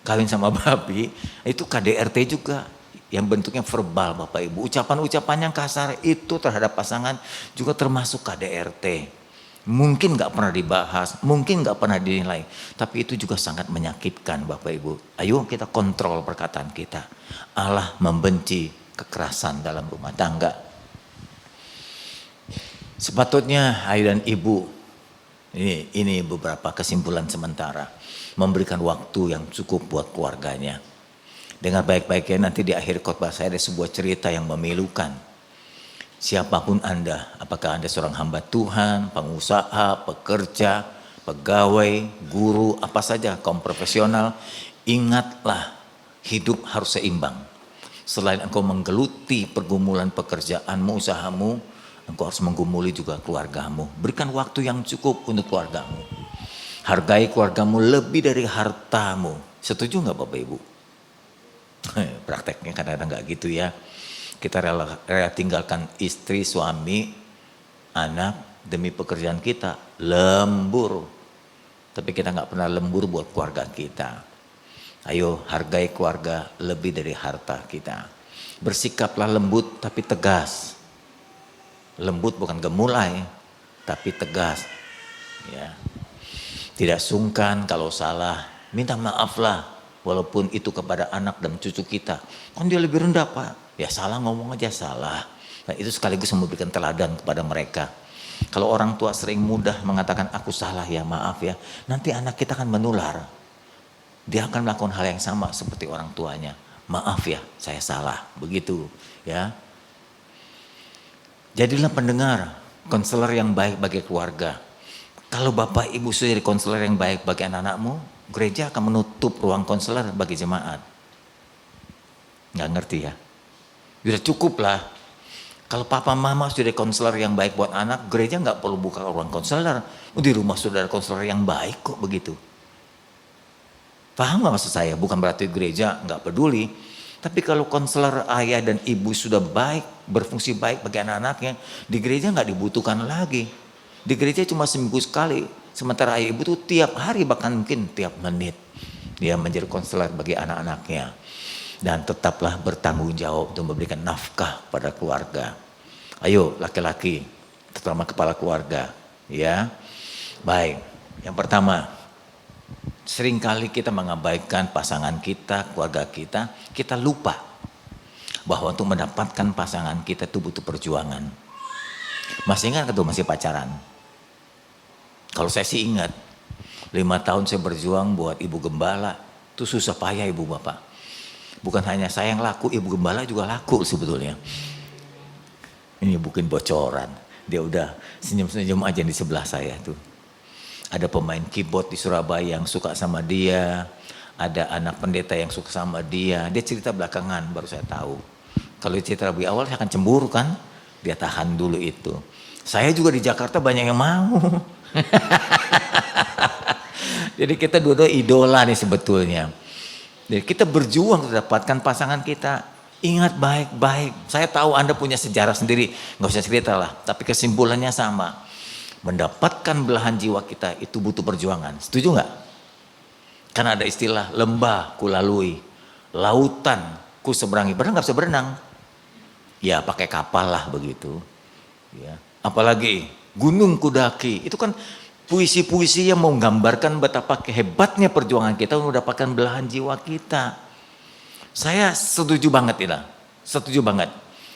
kawin sama babi, itu KDRT juga. Yang bentuknya verbal Bapak Ibu. Ucapan-ucapan yang kasar itu terhadap pasangan juga termasuk KDRT. Mungkin gak pernah dibahas, mungkin gak pernah dinilai. Tapi itu juga sangat menyakitkan Bapak Ibu. Ayo kita kontrol perkataan kita. Allah membenci kekerasan dalam rumah tangga. Sepatutnya ayah dan ibu, ini beberapa kesimpulan sementara. Memberikan waktu yang cukup buat keluarganya. Dengar baik-baiknya, nanti di akhir khotbah saya ada sebuah cerita yang memilukan. Siapapun Anda, apakah Anda seorang hamba Tuhan, pengusaha, pekerja, pegawai, guru, apa saja, kaum profesional, ingatlah hidup harus seimbang. Selain engkau menggeluti pergumulan pekerjaanmu, usahamu, engkau harus menggumuli juga keluargamu. Berikan waktu yang cukup untuk keluargamu. Hargai keluargamu lebih dari hartamu. Setuju nggak Bapak Ibu? Prakteknya kadang-kadang nggak gitu ya. Kita rela tinggalkan istri, suami, anak demi pekerjaan kita, lembur. Tapi kita nggak pernah lembur buat keluarga kita. Ayo hargai keluarga lebih dari harta kita. Bersikaplah lembut tapi tegas. Lembut bukan gemulai, tapi tegas. Ya. Tidak sungkan kalau salah, minta maaflah. Walaupun itu kepada anak dan cucu kita. Kan dia lebih rendah Pak. Ya salah ngomong aja salah. Nah, itu sekaligus memberikan teladan kepada mereka. Kalau orang tua sering mudah mengatakan aku salah ya maaf ya. Nanti anak kita akan menular. Dia akan melakukan hal yang sama seperti orang tuanya. Maaf ya saya salah. Begitu ya. Jadilah pendengar. Konselor yang baik bagi keluarga. Kalau Bapak Ibu sudah jadi konselor yang baik bagi anak-anakmu. Gereja akan menutup ruang konselor bagi jemaat. Nggak ngerti ya? Sudah cukup lah. Kalau papa mama sudah konselor yang baik buat anak, gereja nggak perlu buka ruang konselor. Di rumah sudah ada konselor yang baik kok begitu. Paham nggak maksud saya? Bukan berarti gereja nggak peduli. Tapi kalau konselor ayah dan ibu sudah baik, berfungsi baik bagi anak-anaknya, di gereja nggak dibutuhkan lagi. Di gereja cuma seminggu sekali. Sementara ayah ibu tuh tiap hari bahkan mungkin tiap menit dia menjadi konselor bagi anak-anaknya. Dan tetaplah bertanggung jawab untuk memberikan nafkah pada keluarga. Ayo laki-laki, terutama kepala keluarga. Ya, baik. Yang pertama, seringkali kita mengabaikan pasangan kita, keluarga kita lupa bahwa untuk mendapatkan pasangan kita itu butuh perjuangan. Masih ingat atau masih pacaran? Kalau saya sih ingat, 5 tahun saya berjuang buat ibu gembala, itu susah payah ibu bapak. Bukan hanya saya yang laku, ibu gembala juga laku sebetulnya. Ini bukan bocoran, dia udah senyum-senyum aja di sebelah saya tuh. Ada pemain keyboard di Surabaya yang suka sama dia, ada anak pendeta yang suka sama dia. Dia cerita belakangan baru saya tahu. Kalau cerita lebih awal saya akan cemburu kan, dia tahan dulu itu. Saya juga di Jakarta banyak yang mau. Jadi kita dua-dua idola nih sebetulnya. Jadi kita berjuang untuk dapatkan pasangan kita. Ingat baik-baik. Saya tahu Anda punya sejarah sendiri, nggak usah cerita lah. Tapi kesimpulannya sama. Mendapatkan belahan jiwa kita itu butuh perjuangan. Setuju nggak? Karena ada istilah lembah ku lalui, lautan ku seberangi. Padahal nggak bisa berenang. Ya pakai kapal lah begitu. Ya. Apalagi gunung kudaki, itu kan puisi-puisi yang mau menggambarkan betapa hebatnya perjuangan kita untuk mendapatkan belahan jiwa kita. Saya setuju banget ya, setuju banget.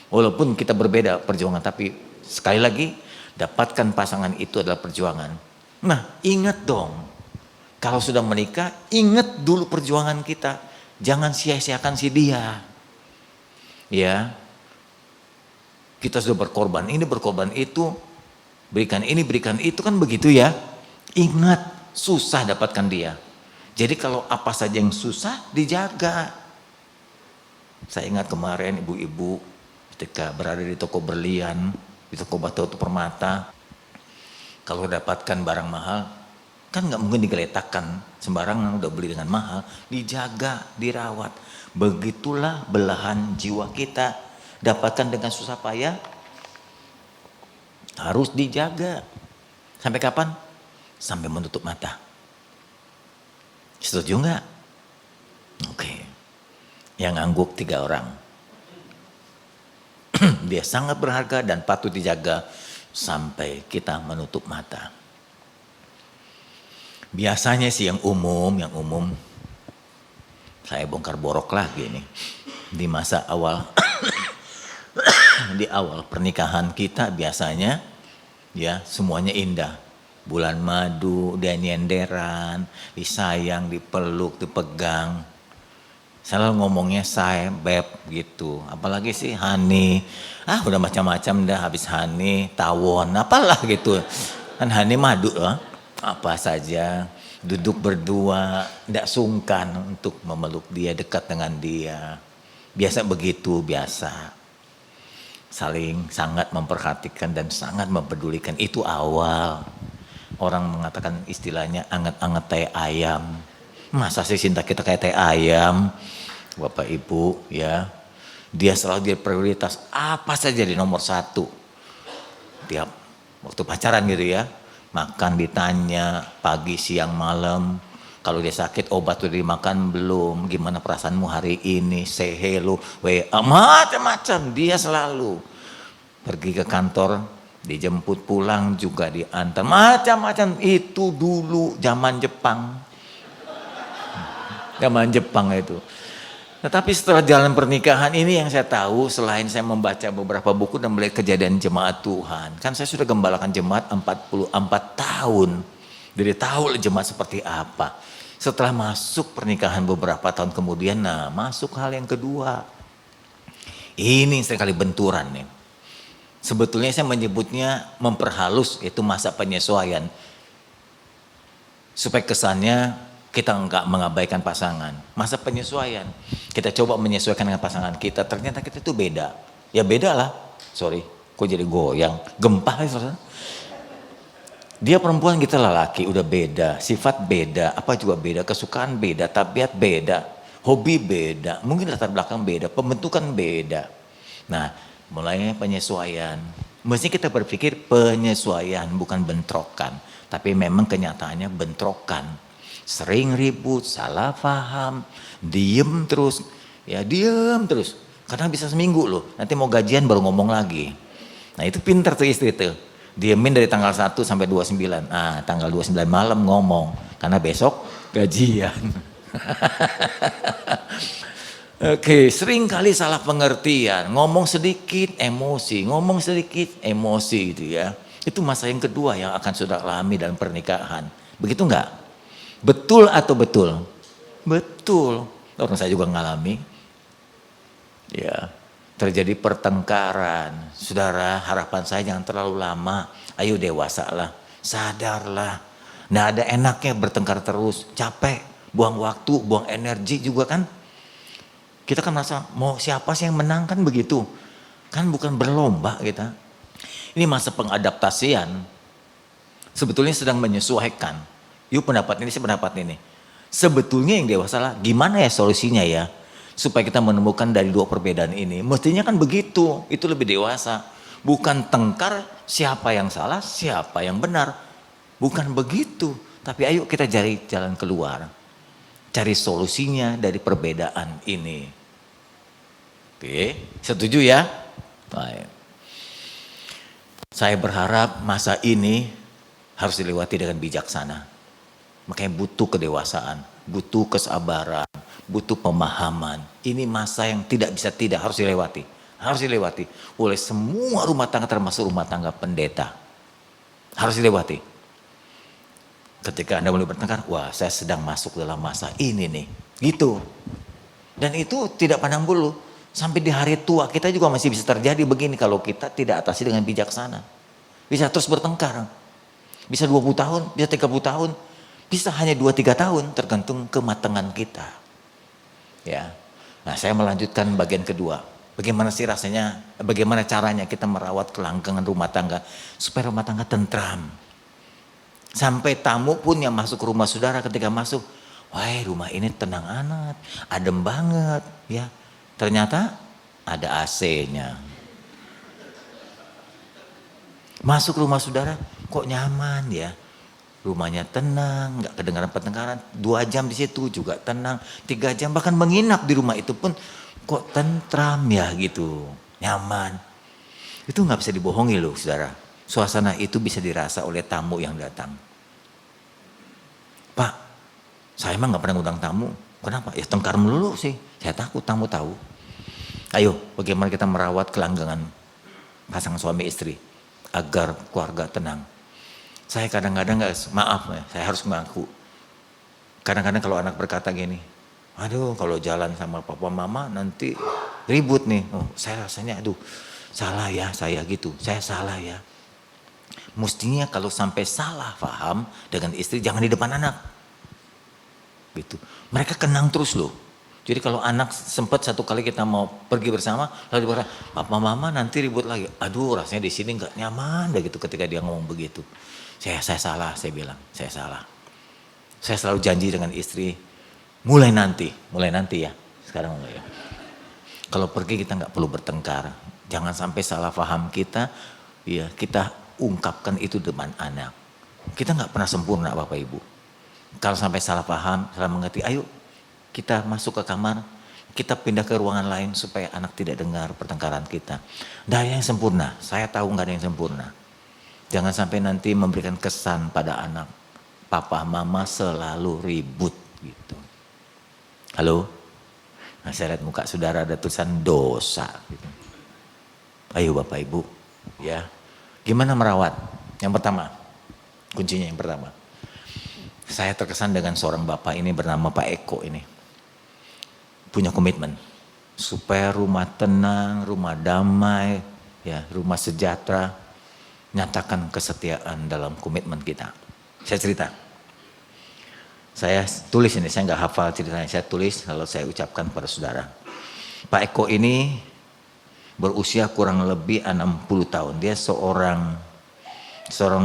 Walaupun kita berbeda perjuangan, tapi sekali lagi dapatkan pasangan itu adalah perjuangan. Nah ingat dong, kalau sudah menikah ingat dulu perjuangan kita, jangan sia-siakan si dia. Ya. Kita sudah berkorban ini, berkorban itu, berikan ini, berikan itu, kan begitu ya. Ingat, susah dapatkan dia. Jadi kalau apa saja yang susah, dijaga. Saya ingat kemarin ibu-ibu ketika berada di toko berlian, di toko batu permata, kalau dapatkan barang mahal, kan nggak mungkin digeletakkan sembarangan, udah beli dengan mahal, dijaga, dirawat. Begitulah belahan jiwa kita, dapatkan dengan susah payah, harus dijaga. Sampai kapan? Sampai menutup mata. Setuju nggak? Oke. Yang angguk 3 orang. Dia sangat berharga dan patut dijaga sampai kita menutup mata. Biasanya sih yang umum, saya bongkar borok lagi nih. Di masa awal, di awal pernikahan kita biasanya ya semuanya indah. Bulan madu, dia nyenderan, disayang, dipeluk, dipegang. Selalu ngomongnya say, beb gitu. Apalagi sih honey. Udah macam-macam dah, habis honey, tawon, apalah gitu. Kan honey madu loh. Apa saja, duduk berdua, tidak sungkan untuk memeluk dia, dekat dengan dia. Biasa begitu, biasa. Saling sangat memperhatikan dan sangat mempedulikan. Itu awal. Orang mengatakan istilahnya anget-anget teh ayam. Masa sih cinta kita kayak teh ayam? Bapak Ibu ya, dia selalu jadi prioritas, apa saja di nomor 1. Tiap waktu pacaran gitu ya, makan ditanya pagi siang malam. Kalau dia sakit obat udah dimakan belum, gimana perasaanmu hari ini, say hello, WA, macam-macam. Dia selalu pergi ke kantor, dijemput pulang juga diantar, macam-macam. Itu dulu zaman Jepang. Zaman Jepang itu. Tetapi setelah jalan pernikahan ini yang saya tahu, selain saya membaca beberapa buku dan melihat kejadian jemaat Tuhan. Kan saya sudah gembalakan jemaat 44 tahun. Jadi tahu jemaat seperti apa. Setelah masuk pernikahan beberapa tahun kemudian, masuk hal yang kedua. Ini sekali benturan nih. Sebetulnya saya menyebutnya memperhalus, itu masa penyesuaian. Supaya kesannya kita enggak mengabaikan pasangan. Masa penyesuaian. Kita coba menyesuaikan dengan pasangan kita. Ternyata kita itu beda. Ya beda lah. Sorry, kok jadi goyang. Gempa ya saudara. Dia perempuan, kita lelaki. Udah beda. Sifat beda. Apa juga beda. Kesukaan beda. Tabiat beda. Hobi beda. Mungkin latar belakang beda. Pembentukan beda. Nah, mulai penyesuaian. Mestinya kita berpikir penyesuaian. Bukan bentrokan. Tapi memang kenyataannya bentrokan. Sering ribut, salah paham, diem terus. Ya diem terus. Kadang bisa seminggu loh. Nanti mau gajian baru ngomong lagi. Nah itu pinter tuh istri tuh. Diemin dari tanggal 1 sampai 29. Tanggal 29 malam ngomong. Karena besok gajian. Oke, sering kali salah pengertian. Ngomong sedikit emosi. Ngomong sedikit emosi gitu ya. Itu masa yang kedua yang akan saudara alami dalam pernikahan. Begitu enggak? Betul atau betul? Betul. Orang saya juga ngalami. Ya, terjadi pertengkaran. Saudara, harapan saya jangan terlalu lama. Ayo dewasalah, sadarlah. Nggak ada enaknya bertengkar terus. Capek, buang waktu, buang energi juga kan. Kita kan merasa mau siapa sih yang menang kan begitu. Kan bukan berlomba kita. Ini masa pengadaptasian. Sebetulnya sedang menyesuaikan. Yuk pendapat ini, saya pendapat ini. Sebetulnya yang dewasa lah, gimana ya solusinya ya? Supaya kita menemukan dari dua perbedaan ini. Mestinya kan begitu, itu lebih dewasa. Bukan tengkar siapa yang salah, siapa yang benar. Bukan begitu. Tapi ayo kita cari jalan keluar. Cari solusinya dari perbedaan ini. Oke, setuju ya? Baik. Saya berharap masa ini harus dilewati dengan bijaksana. Makanya butuh kedewasaan, butuh kesabaran, butuh pemahaman. Ini masa yang tidak bisa tidak, harus dilewati. Harus dilewati oleh semua rumah tangga termasuk rumah tangga pendeta. Harus dilewati. Ketika Anda mulai bertengkar, wah saya sedang masuk dalam masa ini nih. Gitu. Dan itu tidak pandang bulu. Sampai di hari tua kita juga masih bisa terjadi begini kalau kita tidak atasi dengan bijaksana. Bisa terus bertengkar. Bisa 20 tahun, bisa 30 tahun. Bisa hanya 2-3 tahun tergantung kematangan kita. Ya. Nah, saya melanjutkan bagian kedua. Bagaimana sih rasanya, bagaimana caranya kita merawat kelanggengan rumah tangga supaya rumah tangga tentram. Sampai tamu pun yang masuk ke rumah saudara ketika masuk, wah rumah ini tenang amat, adem banget ya. Ternyata ada AC-nya. Masuk rumah saudara kok nyaman ya. Rumahnya tenang, nggak kedengaran pertengkaran. 2 jam di situ juga tenang, 3 jam bahkan menginap di rumah itu pun kok tentram ya gitu, nyaman. Itu nggak bisa dibohongi loh saudara. Suasana itu bisa dirasa oleh tamu yang datang. Pak, saya emang nggak pernah ngundang tamu. Kenapa? Ya tengkar melulu sih. Saya takut tamu tahu. Ayo, bagaimana kita merawat kelanggengan pasangan suami istri agar keluarga tenang. Saya kadang-kadang maaf ya, saya harus mengaku. Kadang-kadang kalau anak berkata gini, aduh kalau jalan sama papa mama nanti ribut nih. Oh, saya rasanya aduh salah ya saya gitu, saya salah ya. Mestinya kalau sampai salah paham dengan istri jangan di depan anak. Gitu. Mereka kenang terus loh. Jadi kalau anak sempat satu kali kita mau pergi bersama, lalu dia berkata, papa mama nanti ribut lagi. Aduh rasanya di sini nggak nyaman deh gitu ketika dia ngomong begitu. Saya salah, saya bilang, saya salah. Saya selalu janji dengan istri, mulai nanti ya, sekarang mulai ya. Kalau pergi kita nggak perlu bertengkar, jangan sampai salah paham kita, ya kita ungkapkan itu depan anak. Kita nggak pernah sempurna Bapak Ibu. Kalau sampai salah paham, salah mengerti, ayo kita masuk ke kamar, kita pindah ke ruangan lain supaya anak tidak dengar pertengkaran kita. Nggak ada yang sempurna, saya tahu nggak ada yang sempurna. Jangan sampai nanti memberikan kesan pada anak, papa mama selalu ribut gitu. Halo? Nah, saya lihat muka saudara ada tulisan dosa. Gitu. Ayo Bapak Ibu, ya. Gimana merawat? Yang pertama, kuncinya yang pertama. Saya terkesan dengan seorang bapak ini bernama Pak Eko ini. Punya komitmen supaya rumah tenang, rumah damai, ya, rumah sejahtera, nyatakan kesetiaan dalam komitmen kita. Saya cerita. Saya tulis ini, saya nggak hafal ceritanya, saya tulis kalau saya ucapkan pada saudara. Pak Eko ini berusia kurang lebih 60 tahun. Dia seorang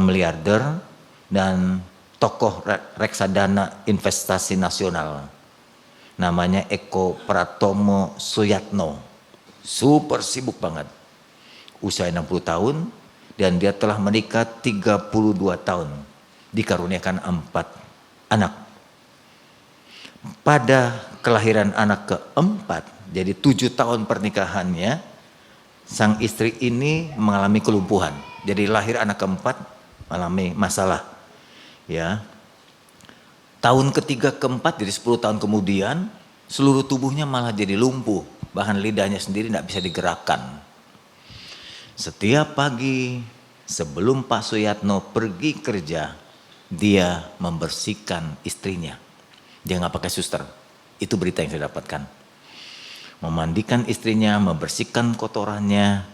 miliarder dan tokoh reksadana investasi nasional. Namanya Eko Pratomo Suyatno. Super sibuk banget. Usia 60 tahun dan dia telah menikah 32 tahun. Dikaruniakan 4 anak. Pada kelahiran anak keempat, jadi 7 tahun pernikahannya, sang istri ini mengalami kelumpuhan. Jadi lahir anak keempat mengalami masalah. Ya. Tahun ketiga keempat, jadi 10 tahun kemudian, seluruh tubuhnya malah jadi lumpuh. Bahkan lidahnya sendiri tidak bisa digerakkan. Setiap pagi sebelum Pak Suyatno pergi kerja, dia membersihkan istrinya. Dia nggak pakai suster. Itu berita yang saya dapatkan. Memandikan istrinya, membersihkan kotorannya,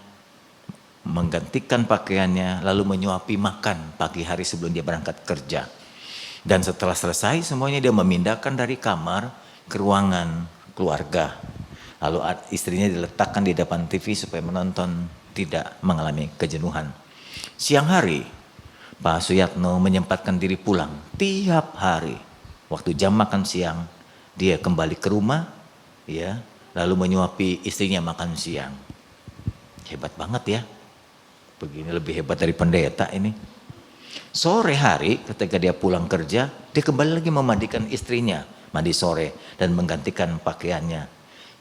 menggantikan pakaiannya, lalu menyuapi makan pagi hari sebelum dia berangkat kerja. Dan setelah selesai semuanya dia memindahkan dari kamar ke ruangan keluarga. Lalu istrinya diletakkan di depan TV supaya menonton, tidak mengalami kejenuhan. Siang hari, Pak Suyatno menyempatkan diri pulang tiap hari. Waktu jam makan siang, dia kembali ke rumah, ya, lalu menyuapi istrinya makan siang. Hebat banget ya. Begini lebih hebat dari pendeta ini. Sore hari ketika dia pulang kerja, dia kembali lagi memandikan istrinya, mandi sore dan menggantikan pakaiannya.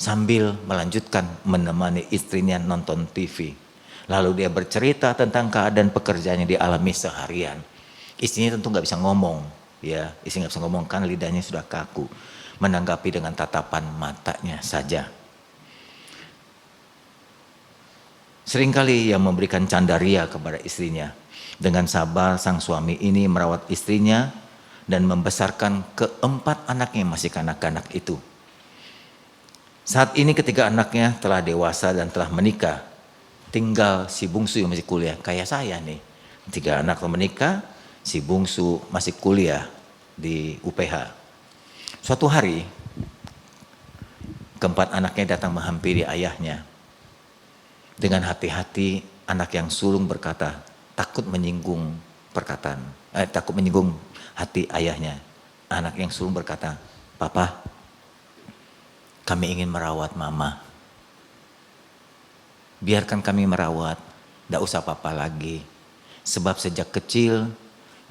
Sambil melanjutkan menemani istrinya nonton TV. Lalu dia bercerita tentang keadaan pekerjaan yang dialami seharian. Istrinya tentu nggak bisa ngomong, ya, istri nggak bisa ngomong kan lidahnya sudah kaku. Menanggapi dengan tatapan matanya saja. Seringkali ia memberikan candaria kepada istrinya. Dengan sabar sang suami ini merawat istrinya dan membesarkan keempat anaknya masih kanak-kanak itu. Saat ini ketika anaknya telah dewasa dan telah menikah, tinggal si bungsu yang masih kuliah. Kayak saya nih, 3 anak telah menikah, si bungsu masih kuliah di UPH. Suatu hari, Keempat anaknya datang menghampiri ayahnya. Dengan hati-hati anak yang sulung berkata, takut menyinggung hati ayahnya. Anak yang sulung berkata, "Papa, kami ingin merawat mama. Biarkan kami merawat, tidak usah papa lagi. Sebab sejak kecil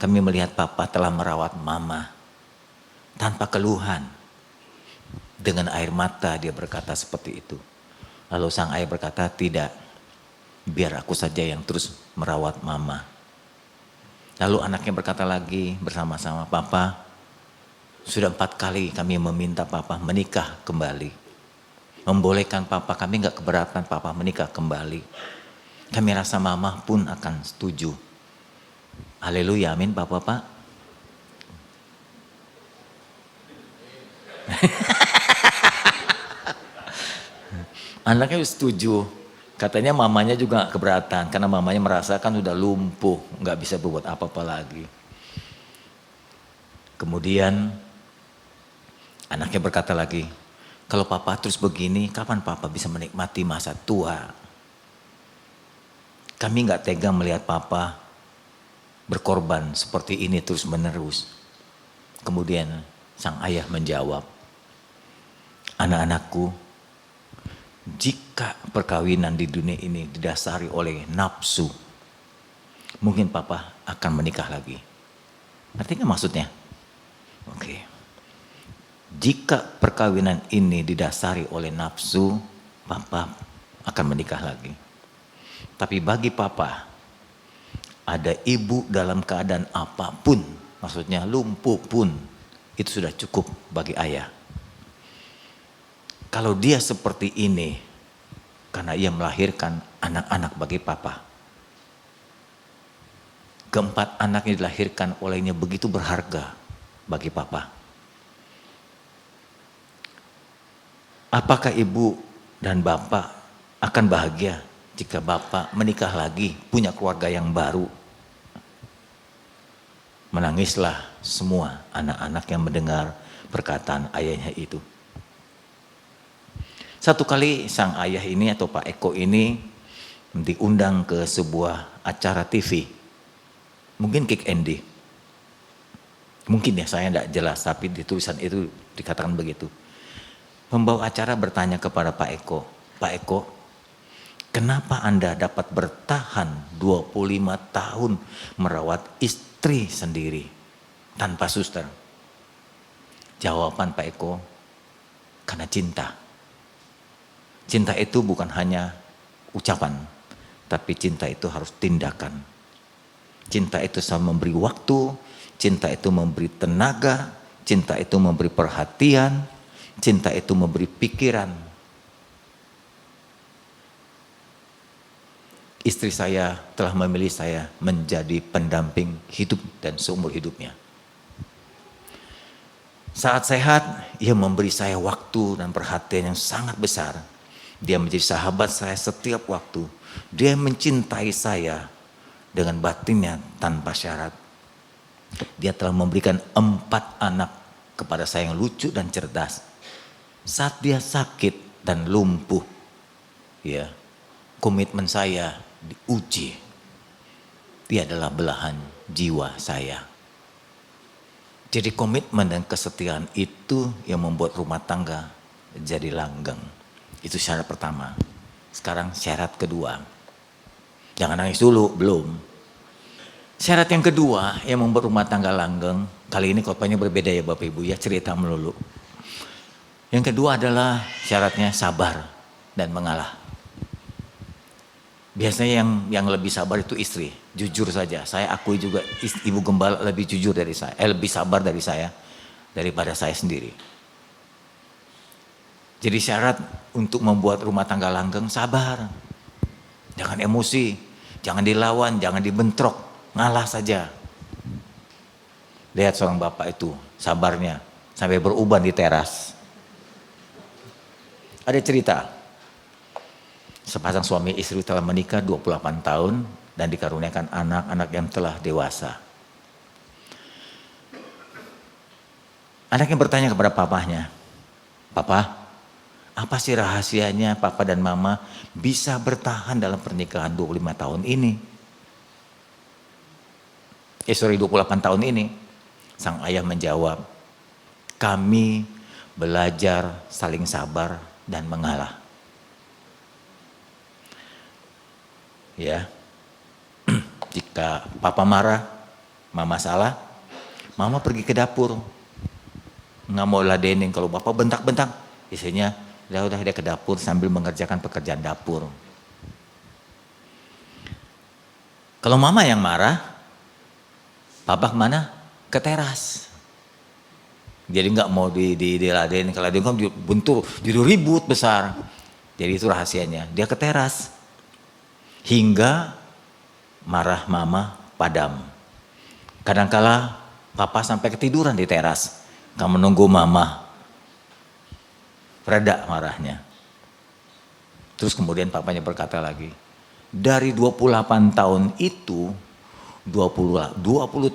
kami melihat papa telah merawat mama tanpa keluhan." Dengan air mata dia berkata seperti itu. Lalu sang ayah berkata, "Tidak, biar aku saja yang terus merawat mama." Lalu anaknya berkata lagi bersama-sama, "Papa, sudah 4 kali kami meminta papa menikah kembali. Membolehkan papa, kami gak keberatan papa menikah kembali. Kami rasa mama pun akan setuju." Haleluya, amin Bapak-Bapak. Anaknya setuju. Katanya mamanya juga keberatan karena mamanya merasa kan udah lumpuh, nggak bisa berbuat apa-apa lagi. Kemudian anaknya berkata lagi, "Kalau papa terus begini, kapan papa bisa menikmati masa tua? Kami nggak tega melihat papa berkorban seperti ini terus menerus." Kemudian sang ayah menjawab, "Anak-anakku, jika perkawinan di dunia ini didasari oleh nafsu, mungkin papa akan menikah lagi." Ngerti nggak maksudnya? Oke. Jika perkawinan ini didasari oleh nafsu, papa akan menikah lagi. Tapi bagi papa, ada ibu dalam keadaan apapun, maksudnya lumpuh pun, itu sudah cukup bagi ayah. Kalau dia seperti ini, karena ia melahirkan anak-anak bagi papa. Keempat anak yang dilahirkan olehnya begitu berharga bagi papa. Apakah ibu dan bapak akan bahagia jika bapak menikah lagi, punya keluarga yang baru? Menangislah semua anak-anak yang mendengar perkataan ayahnya itu. Satu kali sang ayah ini atau Pak Eko ini diundang ke sebuah acara TV. Mungkin Kick Andy. Mungkin ya, saya tidak jelas, tapi di tulisan itu dikatakan begitu. Pembawa acara bertanya kepada Pak Eko, "Pak Eko, kenapa Anda dapat bertahan 25 tahun merawat istri sendiri tanpa suster?" Jawaban Pak Eko, "Karena cinta. Cinta itu bukan hanya ucapan, tapi cinta itu harus tindakan. Cinta itu sama memberi waktu, cinta itu memberi tenaga, cinta itu memberi perhatian, cinta itu memberi pikiran." Istri saya telah memilih saya menjadi pendamping hidup dan seumur hidupnya. Saat sehat, ia memberi saya waktu dan perhatian yang sangat besar. Dia menjadi sahabat saya setiap waktu. Dia mencintai saya dengan batinnya tanpa syarat. Dia telah memberikan 4 anak kepada saya yang lucu dan cerdas. Saat dia sakit dan lumpuh, ya, komitmen saya diuji. Dia adalah belahan jiwa saya. Jadi komitmen dan kesetiaan itu yang membuat rumah tangga jadi langgeng. Itu syarat pertama. Sekarang syarat kedua. Jangan nangis dulu, belum. Syarat yang kedua yang membuat rumah tangga langgeng. Kali ini khotbahnya berbeda ya Bapak Ibu ya, cerita melulu. Yang kedua adalah syaratnya sabar dan mengalah. Biasanya yang lebih sabar itu istri. Jujur saja, saya akui juga ibu gembala lebih jujur dari saya. Lebih sabar dari saya daripada saya sendiri. Jadi syarat untuk membuat rumah tangga langgeng, sabar. Jangan emosi, jangan dilawan, jangan dibentrok, ngalah saja. Lihat seorang bapak itu, sabarnya sampai beruban di teras. Ada cerita, sepasang suami istri telah menikah 28 tahun dan dikaruniakan anak-anak yang telah dewasa. Anaknya bertanya kepada papahnya, "Papa, Apa sih rahasianya papa dan mama bisa bertahan dalam pernikahan 25 tahun ini? 28 tahun ini. Sang ayah menjawab, kami belajar saling sabar dan mengalah. Ya, jika papa marah, mama salah, mama pergi ke dapur. Nggak mau ladenin kalau bapak bentak-bentak. Biasanya udah dia ke dapur sambil mengerjakan pekerjaan dapur. Kalau mama yang marah, papa kemana? Ke teras. Jadi nggak mau diladenin. Kalau dia nggak buntu, jadi ribut besar. Jadi itu rahasianya. Dia ke teras. Hingga marah mama padam. Kadangkala papa sampai ketiduran di teras. Kamu menunggu mama reda marahnya. Terus kemudian papanya berkata lagi, dari 28 tahun itu, 20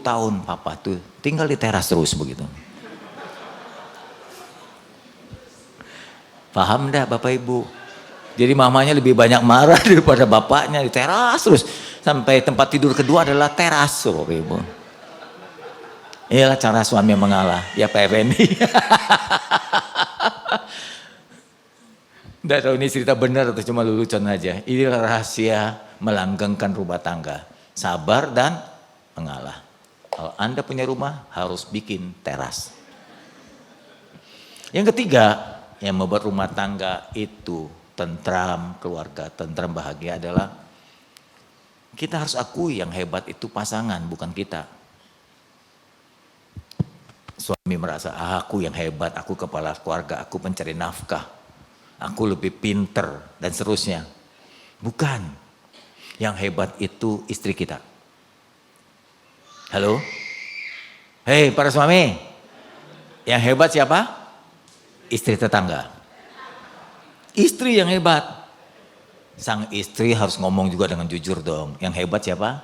tahun papa tuh tinggal di teras terus begitu. Paham dah Bapak Ibu? Jadi mamanya lebih banyak marah daripada bapaknya di teras terus. Sampai tempat tidur kedua adalah teras, Bapak Ibu. Inilah cara suami mengalah, ya Pak Effendi. Nggak tahu ini cerita benar atau cuma lelucon aja. Inilah rahasia melanggengkan rumah tangga. Sabar dan mengalah. Kalau Anda punya rumah harus bikin teras. Yang ketiga yang membuat rumah tangga itu tentram, keluarga tentram, bahagia adalah kita harus akui yang hebat itu pasangan, bukan kita. Suami merasa, aku yang hebat, aku kepala keluarga, aku pencari nafkah. Aku lebih pinter dan seterusnya. Bukan. Yang hebat itu istri kita. Halo? Hei para suami. Yang hebat siapa? Istri tetangga. Istri yang hebat. Sang istri harus ngomong juga dengan jujur dong. Yang hebat siapa?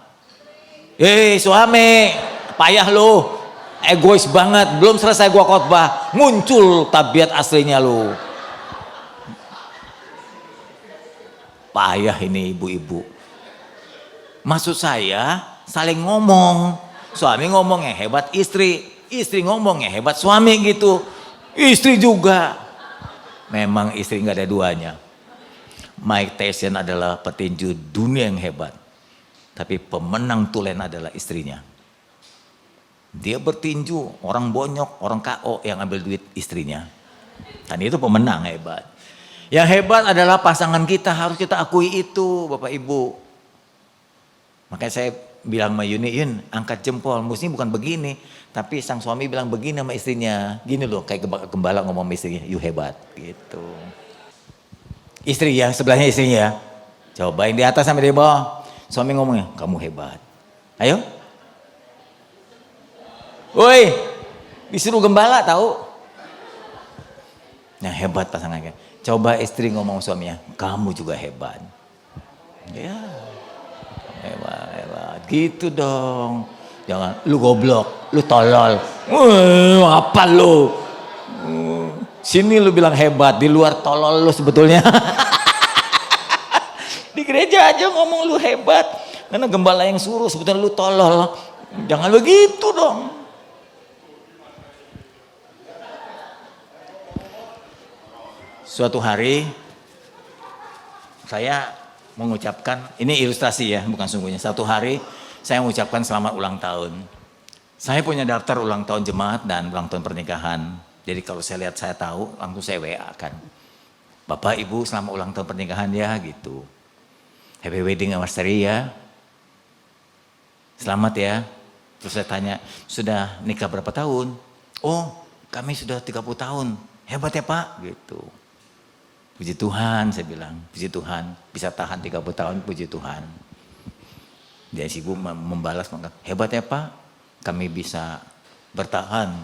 Hei suami, payah lo. Egois banget, belum selesai gua khotbah. Muncul tabiat aslinya lo. Payah ini ibu-ibu. Maksud saya saling ngomong. Suami ngomong yang hebat istri. Istri ngomong yang hebat suami gitu. Istri juga. Memang istri nggak ada duanya. Mike Tyson adalah petinju dunia yang hebat. Tapi pemenang tulen adalah istrinya. Dia bertinju, orang bonyok, orang KO yang ambil duit istrinya. Dan itu pemenang hebat. Yang hebat adalah pasangan kita, harus kita akui itu Bapak Ibu. Makanya saya bilang sama Yuni, Yun angkat jempol, mestinya bukan begini. Tapi sang suami bilang begini sama istrinya. Gini loh, kayak gembala ngomong sama istrinya, you hebat gitu. Istri ya, sebelahnya istrinya ya. Coba yang di atas sampai di bawah. Suami ngomongnya, kamu hebat. Ayo. Woi, disuruh gembala tahu. Nah hebat pasangannya. Coba istri ngomong suaminya, kamu juga hebat. Ya, hebat. Gitu dong. Jangan, lu goblok, lu tolol. Apa lu? Sini lu bilang hebat, di luar tolol lu sebetulnya. Di gereja aja ngomong lu hebat. Karena gembala yang suruh sebetulnya lu tolol. Jangan begitu dong. Suatu hari saya mengucapkan, ini ilustrasi ya, bukan sungguhnya. Suatu hari saya mengucapkan selamat ulang tahun. Saya punya daftar ulang tahun jemaat dan ulang tahun pernikahan. Jadi kalau saya lihat saya tahu, langsung saya WA kan. Bapak Ibu selamat ulang tahun pernikahan ya gitu. Happy wedding anniversary ya. Selamat ya. Terus saya tanya, sudah nikah berapa tahun? Oh kami sudah 30 tahun. Hebat ya Pak gitu. Puji Tuhan saya bilang, puji Tuhan bisa tahan 30 tahun, puji Tuhan. Dia si ibu membalas, hebat ya Pak, kami bisa bertahan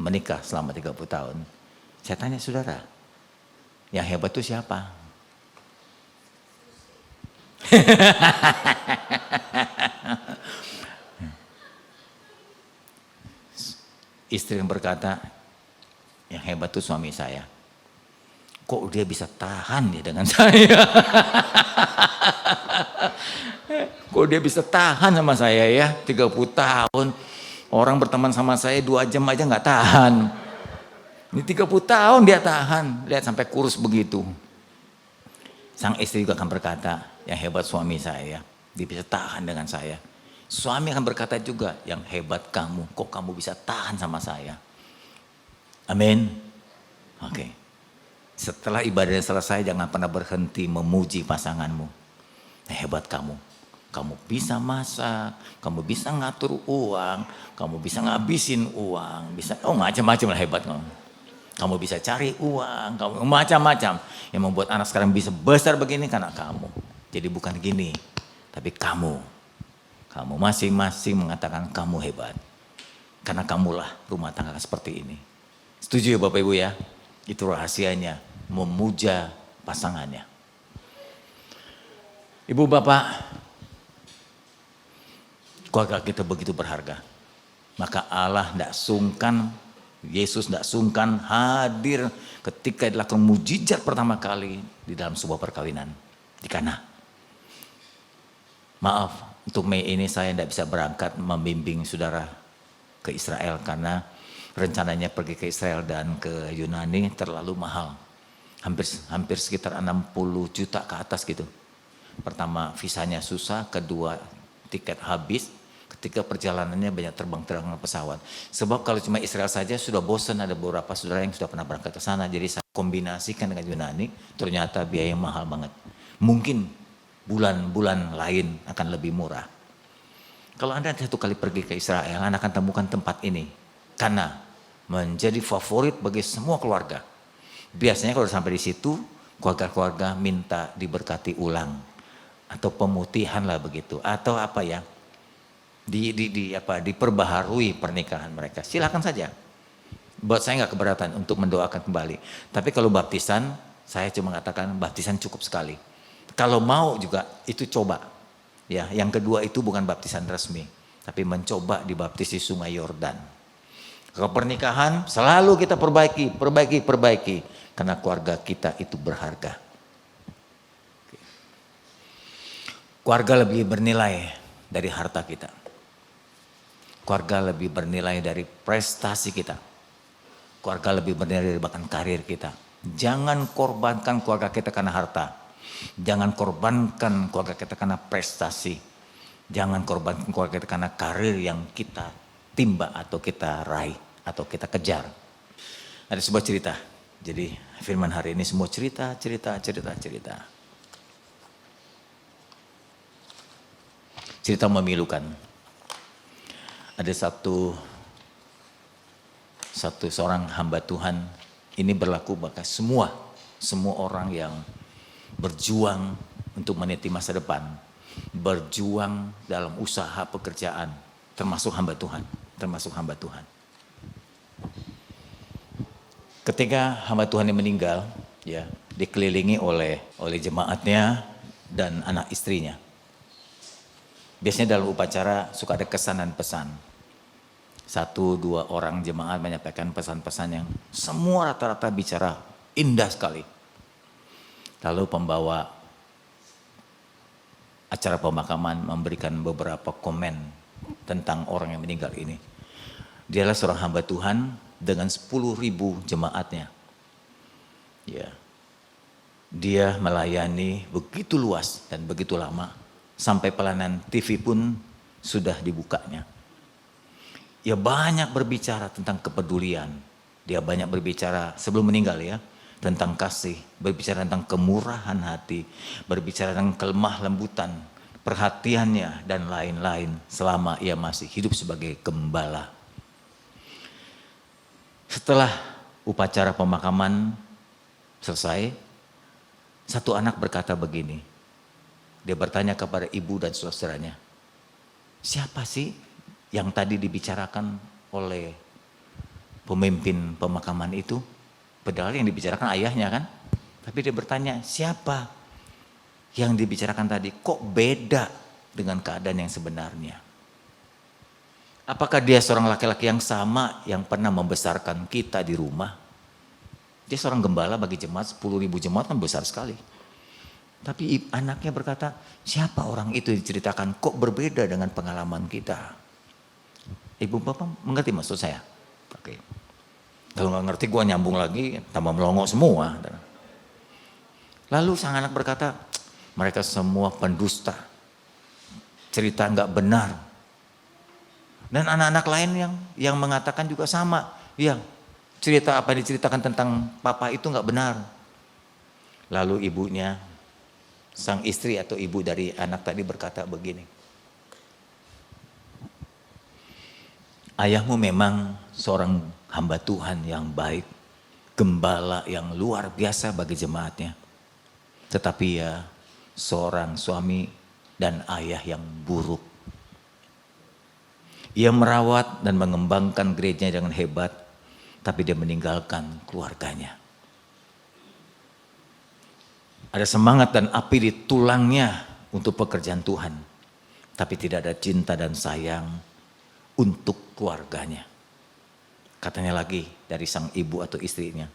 menikah selama 30 tahun. Saya tanya saudara, yang hebat itu siapa? Istri yang berkata, yang hebat itu suami saya. kok dia bisa tahan ya dengan saya? Kok dia bisa tahan sama saya ya? 30 tahun. Orang berteman sama saya 2 jam aja nggak tahan. Ini 30 tahun dia tahan. Lihat sampai kurus begitu. Sang istri juga akan berkata, yang hebat suami saya. Dia bisa tahan dengan saya. Suami akan berkata juga, yang hebat kamu. Kok kamu bisa tahan sama saya? Amin. Oke. Setelah ibadahnya selesai, jangan pernah berhenti memuji pasanganmu. Hebat kamu. Kamu bisa masak, kamu bisa ngatur uang, kamu bisa ngabisin uang, bisa macam-macam lah hebat kamu. Kamu bisa cari uang, kamu macam-macam. Yang membuat anak sekarang bisa besar begini karena kamu. Jadi bukan gini, tapi kamu masing-masing mengatakan kamu hebat. Karena kamulah rumah tangga seperti ini. Setuju ya Bapak Ibu ya? Itu rahasianya, memuja pasangannya. Ibu Bapak, keluarga kita begitu berharga. Maka Allah tidak sungkan, Yesus tidak sungkan hadir ketika dilakukan mujizat pertama kali di dalam sebuah perkawinan di Kana. Maaf, untuk Mei ini saya tidak bisa berangkat membimbing saudara ke Israel karena rencananya pergi ke Israel dan ke Yunani terlalu mahal. Hampir sekitar 60 juta ke atas gitu. Pertama visanya susah, kedua tiket habis, ketiga perjalanannya banyak terbang-terbang pesawat. Sebab kalau cuma Israel saja sudah bosan, ada beberapa saudara yang sudah pernah berangkat ke sana. Jadi saya kombinasikan dengan Yunani, ternyata biaya mahal banget. Mungkin bulan-bulan lain akan lebih murah. Kalau Anda satu kali pergi ke Israel, Anda akan temukan tempat ini. Karena menjadi favorit bagi semua keluarga. Biasanya kalau sampai di situ, keluarga-keluarga minta diberkati ulang. Atau pemutihan lah begitu. Atau apa ya, diperbaharui pernikahan mereka. Silakan saja. Buat saya nggak keberatan untuk mendoakan kembali. Tapi kalau baptisan, saya cuma mengatakan baptisan cukup sekali. Kalau mau juga itu coba. Ya, yang kedua itu bukan baptisan resmi, tapi mencoba dibaptis di Sungai Yordan. Kalau pernikahan selalu kita perbaiki, karena keluarga kita itu berharga. Keluarga lebih bernilai dari harta kita. Keluarga lebih bernilai dari prestasi kita. Keluarga lebih bernilai dari bahkan karir kita. Jangan korbankan keluarga kita karena harta. Jangan korbankan keluarga kita karena prestasi. Jangan korbankan keluarga kita karena karir yang kita timba atau kita raih atau kita kejar. Ada sebuah cerita. Jadi firman hari ini semua cerita. Cerita memilukan. Ada seorang hamba Tuhan, ini berlaku bagi semua orang yang berjuang untuk meniti masa depan, berjuang dalam usaha pekerjaan, termasuk hamba Tuhan. Ketika hamba Tuhan ini meninggal, ya, dikelilingi oleh jemaatnya dan anak istrinya. Biasanya dalam upacara suka ada kesan dan pesan. 1-2 orang jemaat menyampaikan pesan-pesan yang semua rata-rata bicara indah sekali. Lalu pembawa acara pemakaman memberikan beberapa komen tentang orang yang meninggal ini. Dialah seorang hamba Tuhan dengan 10.000 jemaatnya. Ya. Dia melayani begitu luas dan begitu lama. Sampai pelayanan TV pun sudah dibukanya. Ia banyak berbicara tentang kepedulian. Dia banyak berbicara sebelum meninggal ya. Tentang kasih. Berbicara tentang kemurahan hati. Berbicara tentang kelemah lembutan. Perhatiannya dan lain-lain. Selama ia masih hidup sebagai gembala. Setelah upacara pemakaman selesai. Satu anak berkata begini. Dia bertanya kepada ibu dan saudaranya, siapa sih yang tadi dibicarakan oleh pemimpin pemakaman itu? Padahal yang dibicarakan ayahnya kan? Tapi dia bertanya, siapa yang dibicarakan tadi? Kok beda dengan keadaan yang sebenarnya? Apakah dia seorang laki-laki yang sama yang pernah membesarkan kita di rumah? Dia seorang gembala bagi jemaat, 10.000 jemaat kan besar sekali. Tapi anaknya berkata, siapa orang itu diceritakan kok berbeda dengan pengalaman kita? Ibu bapak mengerti maksud saya? Oke. Kalau nggak ngerti gue nyambung lagi, tambah melongo semua. Lalu sang anak berkata, mereka semua pendusta. Cerita nggak benar. Dan anak-anak lain yang mengatakan juga sama. Ya, cerita apa yang diceritakan tentang papa itu nggak benar. Lalu ibunya, sang istri atau ibu dari anak tadi berkata begini. Ayahmu memang seorang hamba Tuhan yang baik, gembala yang luar biasa bagi jemaatnya. Tetapi ya seorang suami dan ayah yang buruk. Ia merawat dan mengembangkan gerejanya dengan hebat, tapi dia meninggalkan keluarganya. Ada semangat dan api di tulangnya untuk pekerjaan Tuhan, tapi tidak ada cinta dan sayang untuk keluarganya. Katanya lagi dari sang ibu atau istrinya,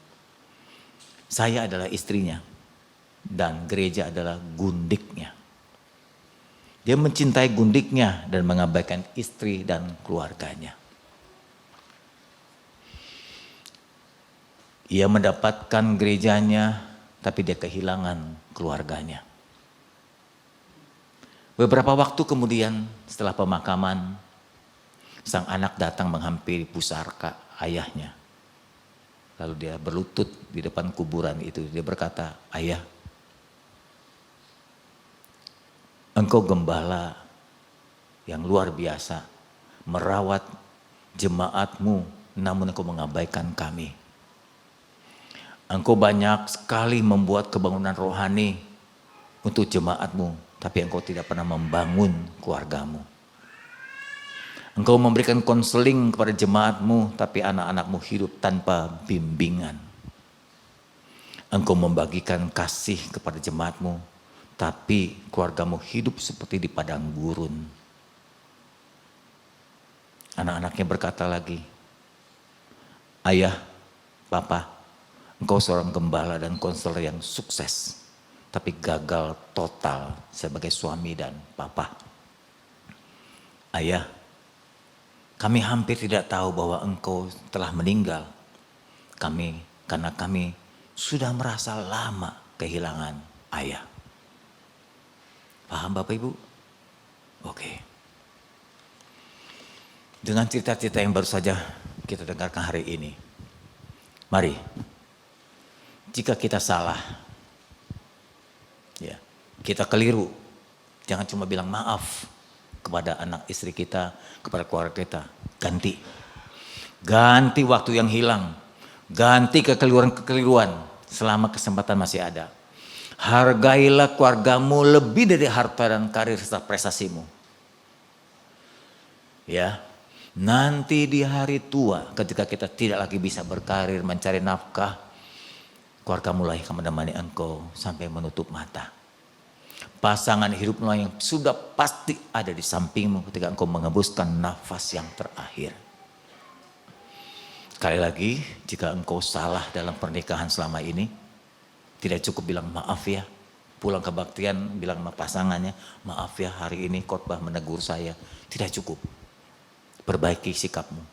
saya adalah istrinya dan gereja adalah gundiknya. Dia mencintai gundiknya dan mengabaikan istri dan keluarganya. Ia mendapatkan gerejanya, tapi dia kehilangan keluarganya. Beberapa waktu kemudian setelah pemakaman, sang anak datang menghampiri pusaka ayahnya. Lalu dia berlutut di depan kuburan itu. Dia berkata, ayah, engkau gembala yang luar biasa, merawat jemaatmu, namun engkau mengabaikan kami. Engkau banyak sekali membuat kebangunan rohani untuk jemaatmu, tapi engkau tidak pernah membangun keluargamu. Engkau memberikan konseling kepada jemaatmu, tapi anak-anakmu hidup tanpa bimbingan. Engkau membagikan kasih kepada jemaatmu, tapi keluargamu hidup seperti di padang gurun. Anak-anaknya berkata lagi, ayah, papa, engkau seorang gembala dan konselor yang sukses, tapi gagal total sebagai suami dan papa. Ayah, kami hampir tidak tahu bahwa engkau telah meninggal. Karena kami sudah merasa lama kehilangan ayah. Paham Bapak Ibu? Oke. Dengan cerita-cerita yang baru saja kita dengarkan hari ini. Mari, jika kita salah, ya, kita keliru, jangan cuma bilang maaf kepada anak istri kita, kepada keluarga kita. Ganti waktu yang hilang, ganti kekeliruan selama kesempatan masih ada. Hargailah keluargamu lebih dari harta dan karir serta prestasimu. Ya, nanti di hari tua ketika kita tidak lagi bisa berkarir, mencari nafkah, keluargamu lah yang menemani engkau sampai menutup mata. Pasangan hidupmu yang sudah pasti ada di sampingmu ketika engkau mengembuskan nafas yang terakhir. Sekali lagi, jika engkau salah dalam pernikahan selama ini, tidak cukup bilang maaf ya. Pulang kebaktian bilang sama pasangannya, maaf ya hari ini khotbah menegur saya. Tidak cukup. Perbaiki sikapmu.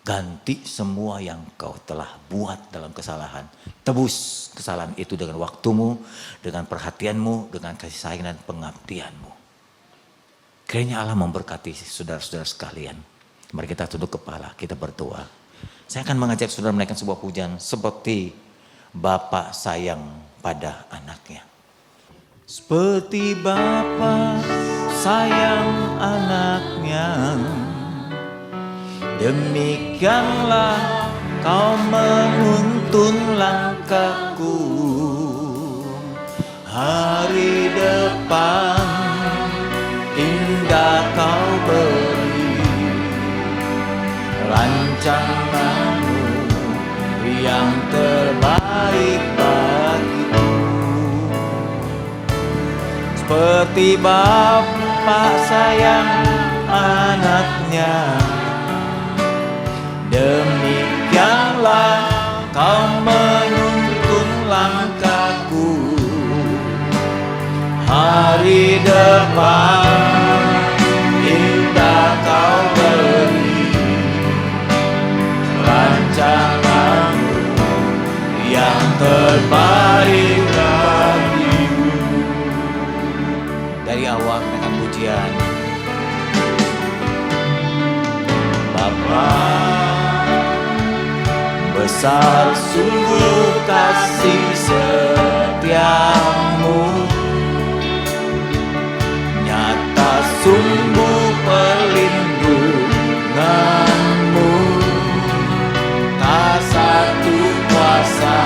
Ganti semua yang kau telah buat dalam kesalahan. Tebus kesalahan itu dengan waktumu, dengan perhatianmu, dengan kasih sayang dan pengabdianmu. Kiranya Allah memberkati saudara-saudara sekalian. Mari kita tunduk kepala, kita berdoa. Saya akan mengajak saudara menaikkan sebuah pujian seperti Bapa sayang pada anaknya. Seperti Bapa sayang anaknya, demikianlah kau menuntun langkahku. Hari depan indah kau beri, rancanganmu yang terbaik bagiku. Seperti Bapa sayang anaknya, demikianlah kau hari depan indah kau beri, rancanganmu yang terbaik bagimu. Dari awal dengan pujian Bapa, besar sungguh kasih setiamu, nyata sungguh perlindunganmu, tak satu kuasa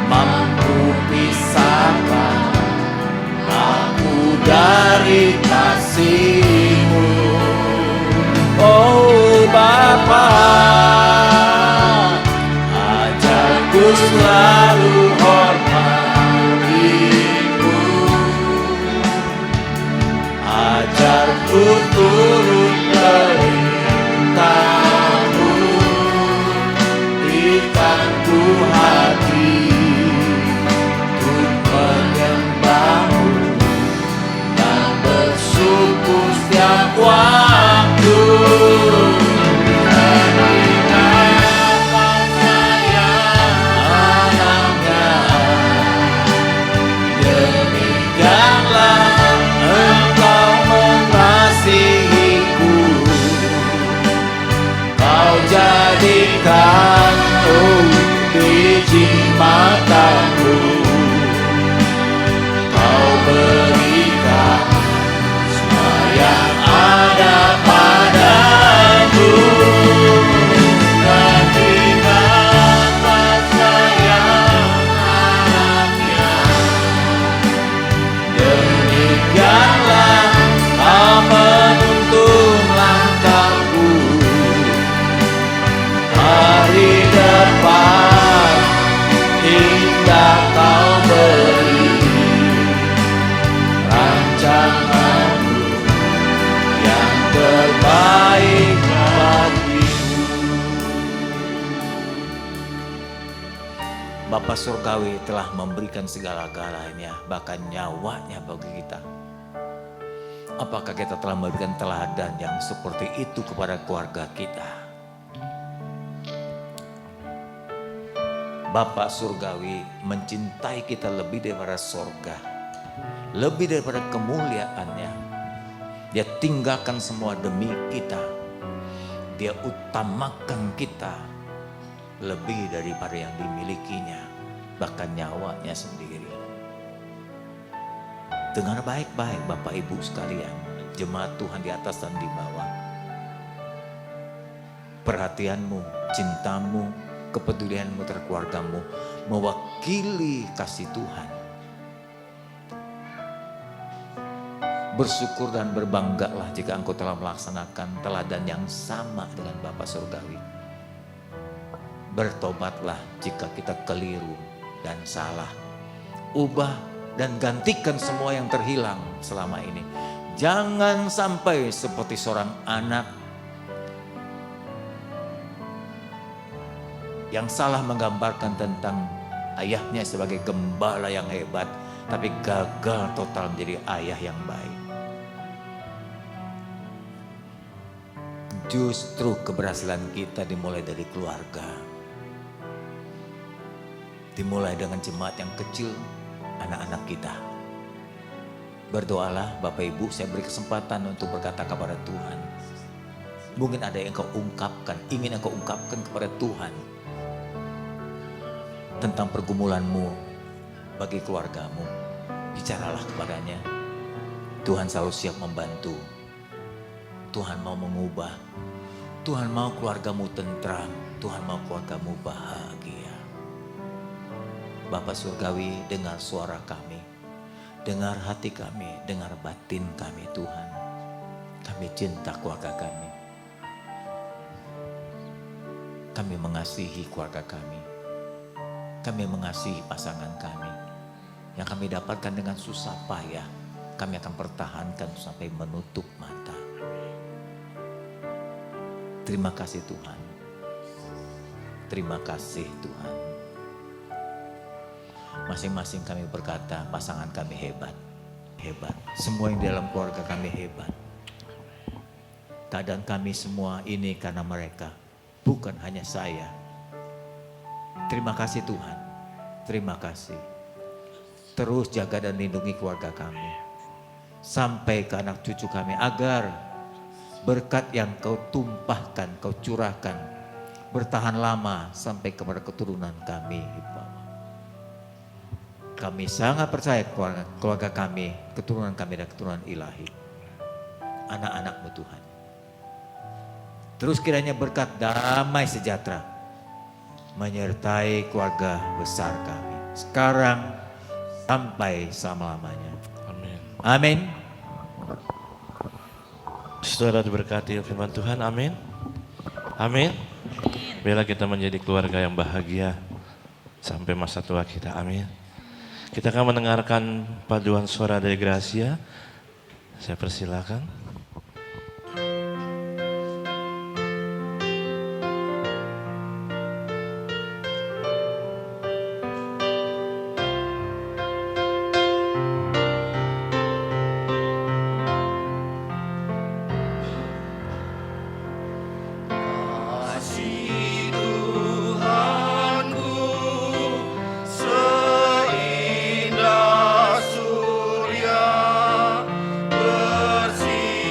mampu pisahkan aku dari kasih-Mu. Oh Bapa, ajarku selalu hormati-Mu, ajarku turut perintah-Mu, berikanku hati untuk menyembah-Mu dan bersyukur setiap waktu. Jadikan biji matamu, kau berikan semua yang ada padamu. Berikan sayang anaknya, demikianlah kau menuntun langkahku. Hari depan indah kau beri, rancanganmu yang terbaik bagimu. Bapa Surgawi telah memberikan segala-galanya, bahkan nyawanya bagi kita. Apakah kita telah memberikan teladan yang seperti itu kepada keluarga kita? Bapa Surgawi mencintai kita lebih daripada surga, lebih daripada kemuliaannya. Dia tinggalkan semua demi kita. Dia utamakan kita lebih daripada yang dimilikinya, bahkan nyawanya sendiri. Dengar baik-baik Bapak Ibu sekalian, jemaat Tuhan di atas dan di bawah. Perhatianmu, cintamu, kepedulianmu terhadap keluargamu mewakili kasih Tuhan. Bersyukur dan berbanggalah jika engkau telah melaksanakan teladan yang sama dengan Bapa Surgawi. Bertobatlah jika kita keliru dan salah. Ubah dan gantikan semua yang terhilang selama ini. Jangan sampai seperti seorang anak yang salah menggambarkan tentang ayahnya sebagai gembala yang hebat, tapi gagal total menjadi ayah yang baik. Justru keberhasilan kita dimulai dari keluarga. Dimulai dengan jemaat yang kecil, anak-anak kita. Berdoalah Bapak Ibu, saya beri kesempatan untuk berkata kepada Tuhan. Mungkin ada yang engkau ungkapkan, ingin engkau ungkapkan kepada Tuhan tentang pergumulanmu bagi keluargamu. Bicaralah kepadanya. Tuhan selalu siap membantu. Tuhan mau mengubah. Tuhan mau keluargamu tentram. Tuhan mau keluargamu bahagia. Bapa Surgawi, dengar suara kami. Dengar hati kami, dengar batin kami Tuhan. Kami cinta keluarga kami. Kami mengasihi keluarga kami. Kami mengasihi pasangan kami. Yang kami dapatkan dengan susah payah, kami akan pertahankan sampai menutup mata. Terima kasih Tuhan. Terima kasih Tuhan. Masing-masing kami berkata pasangan kami hebat. hebat. Semua yang di dalam keluarga kami hebat. Keadaan kami semua ini karena mereka, bukan hanya saya. Terima kasih Tuhan, terima kasih. Terus jaga dan lindungi keluarga kami. Sampai ke anak cucu kami, agar berkat yang kau tumpahkan, kau curahkan, bertahan lama sampai kepada keturunan kami. Kami sangat percaya keluarga kami, keturunan kami dan keturunan ilahi. Anak-anak-Mu Tuhan. Terus kiranya berkat damai sejahtera menyertai keluarga besar kami. Sekarang sampai selama-lamanya. Amin. Amin. Saudara diberkati firman Tuhan, amin. Amin. Biarlah kita menjadi keluarga yang bahagia sampai masa tua kita, amin. Kita akan mendengarkan paduan suara dari Gracia. Saya persilakan. Seindah surya bersih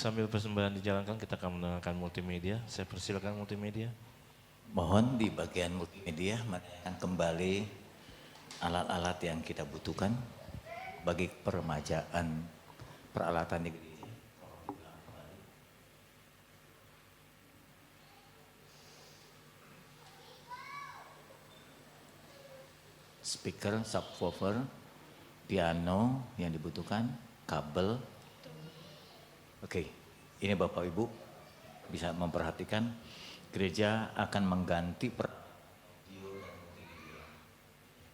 Sambil persembahan dijalankan, kita akan mendengarkan multimedia. Saya persilakan multimedia. Mohon di bagian multimedia menanyakan kembali alat-alat yang kita butuhkan bagi peremajaan peralatan di gereja. Speaker, subwoofer, piano yang dibutuhkan, kabel. Oke, ini Bapak Ibu bisa memperhatikan gereja akan mengganti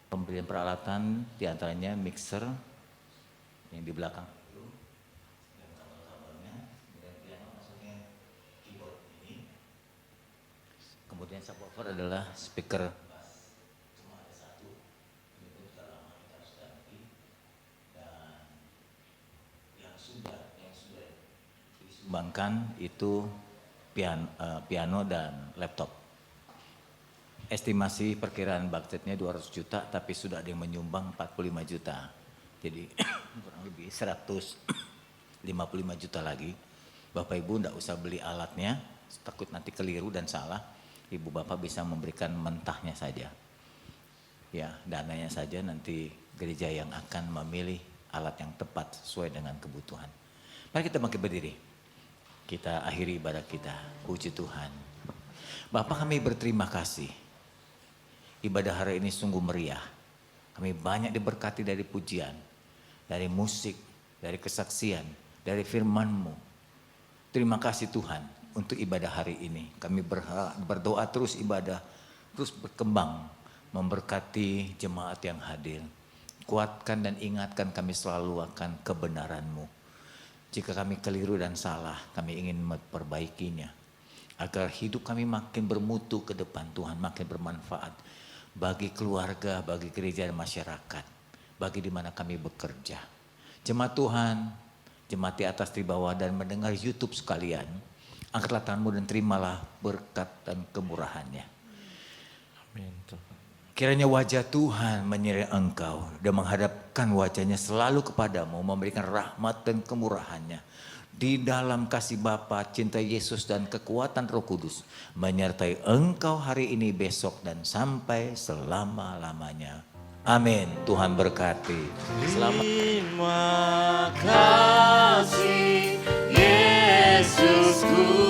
pembelian peralatan, diantaranya mixer yang di belakang. Kemudian subwoofer adalah speaker. Disumbangkan itu piano dan laptop. Estimasi perkiraan budgetnya 200 juta, tapi sudah ada yang menyumbang 45 juta. Jadi kurang lebih 155 juta lagi. Bapak Ibu enggak usah beli alatnya, takut nanti keliru dan salah. Ibu Bapak bisa memberikan mentahnya saja. Ya, dananya saja nanti gereja yang akan memilih alat yang tepat sesuai dengan kebutuhan. Mari kita bangkit berdiri. Kita akhiri ibadah kita. Puji Tuhan. Bapak, kami berterima kasih. Ibadah hari ini sungguh meriah. Kami banyak diberkati dari pujian, dari musik, dari kesaksian, dari firman-Mu. Terima kasih Tuhan untuk ibadah hari ini. Kami berdoa terus ibadah, terus berkembang, memberkati jemaat yang hadir. Kuatkan dan ingatkan kami selalu akan kebenaran-Mu. Jika kami keliru dan salah, kami ingin memperbaikinya. Agar hidup kami makin bermutu ke depan Tuhan, makin bermanfaat. Bagi keluarga, bagi gereja dan masyarakat. Bagi di mana kami bekerja. Jemaat Tuhan, jemaat di atas di bawah dan mendengar YouTube sekalian. Angkatlah tanganmu dan terimalah berkat dan kemurahannya. Amin Tuhan. Kiranya wajah Tuhan menyertai engkau dan menghadapkan wajahnya selalu kepadamu, memberikan rahmat dan kemurahannya. Di dalam kasih Bapa, cinta Yesus dan kekuatan Roh Kudus menyertai engkau hari ini, besok dan sampai selama-lamanya. Amin. Tuhan berkati. Selamat. Terima kasih Yesusku.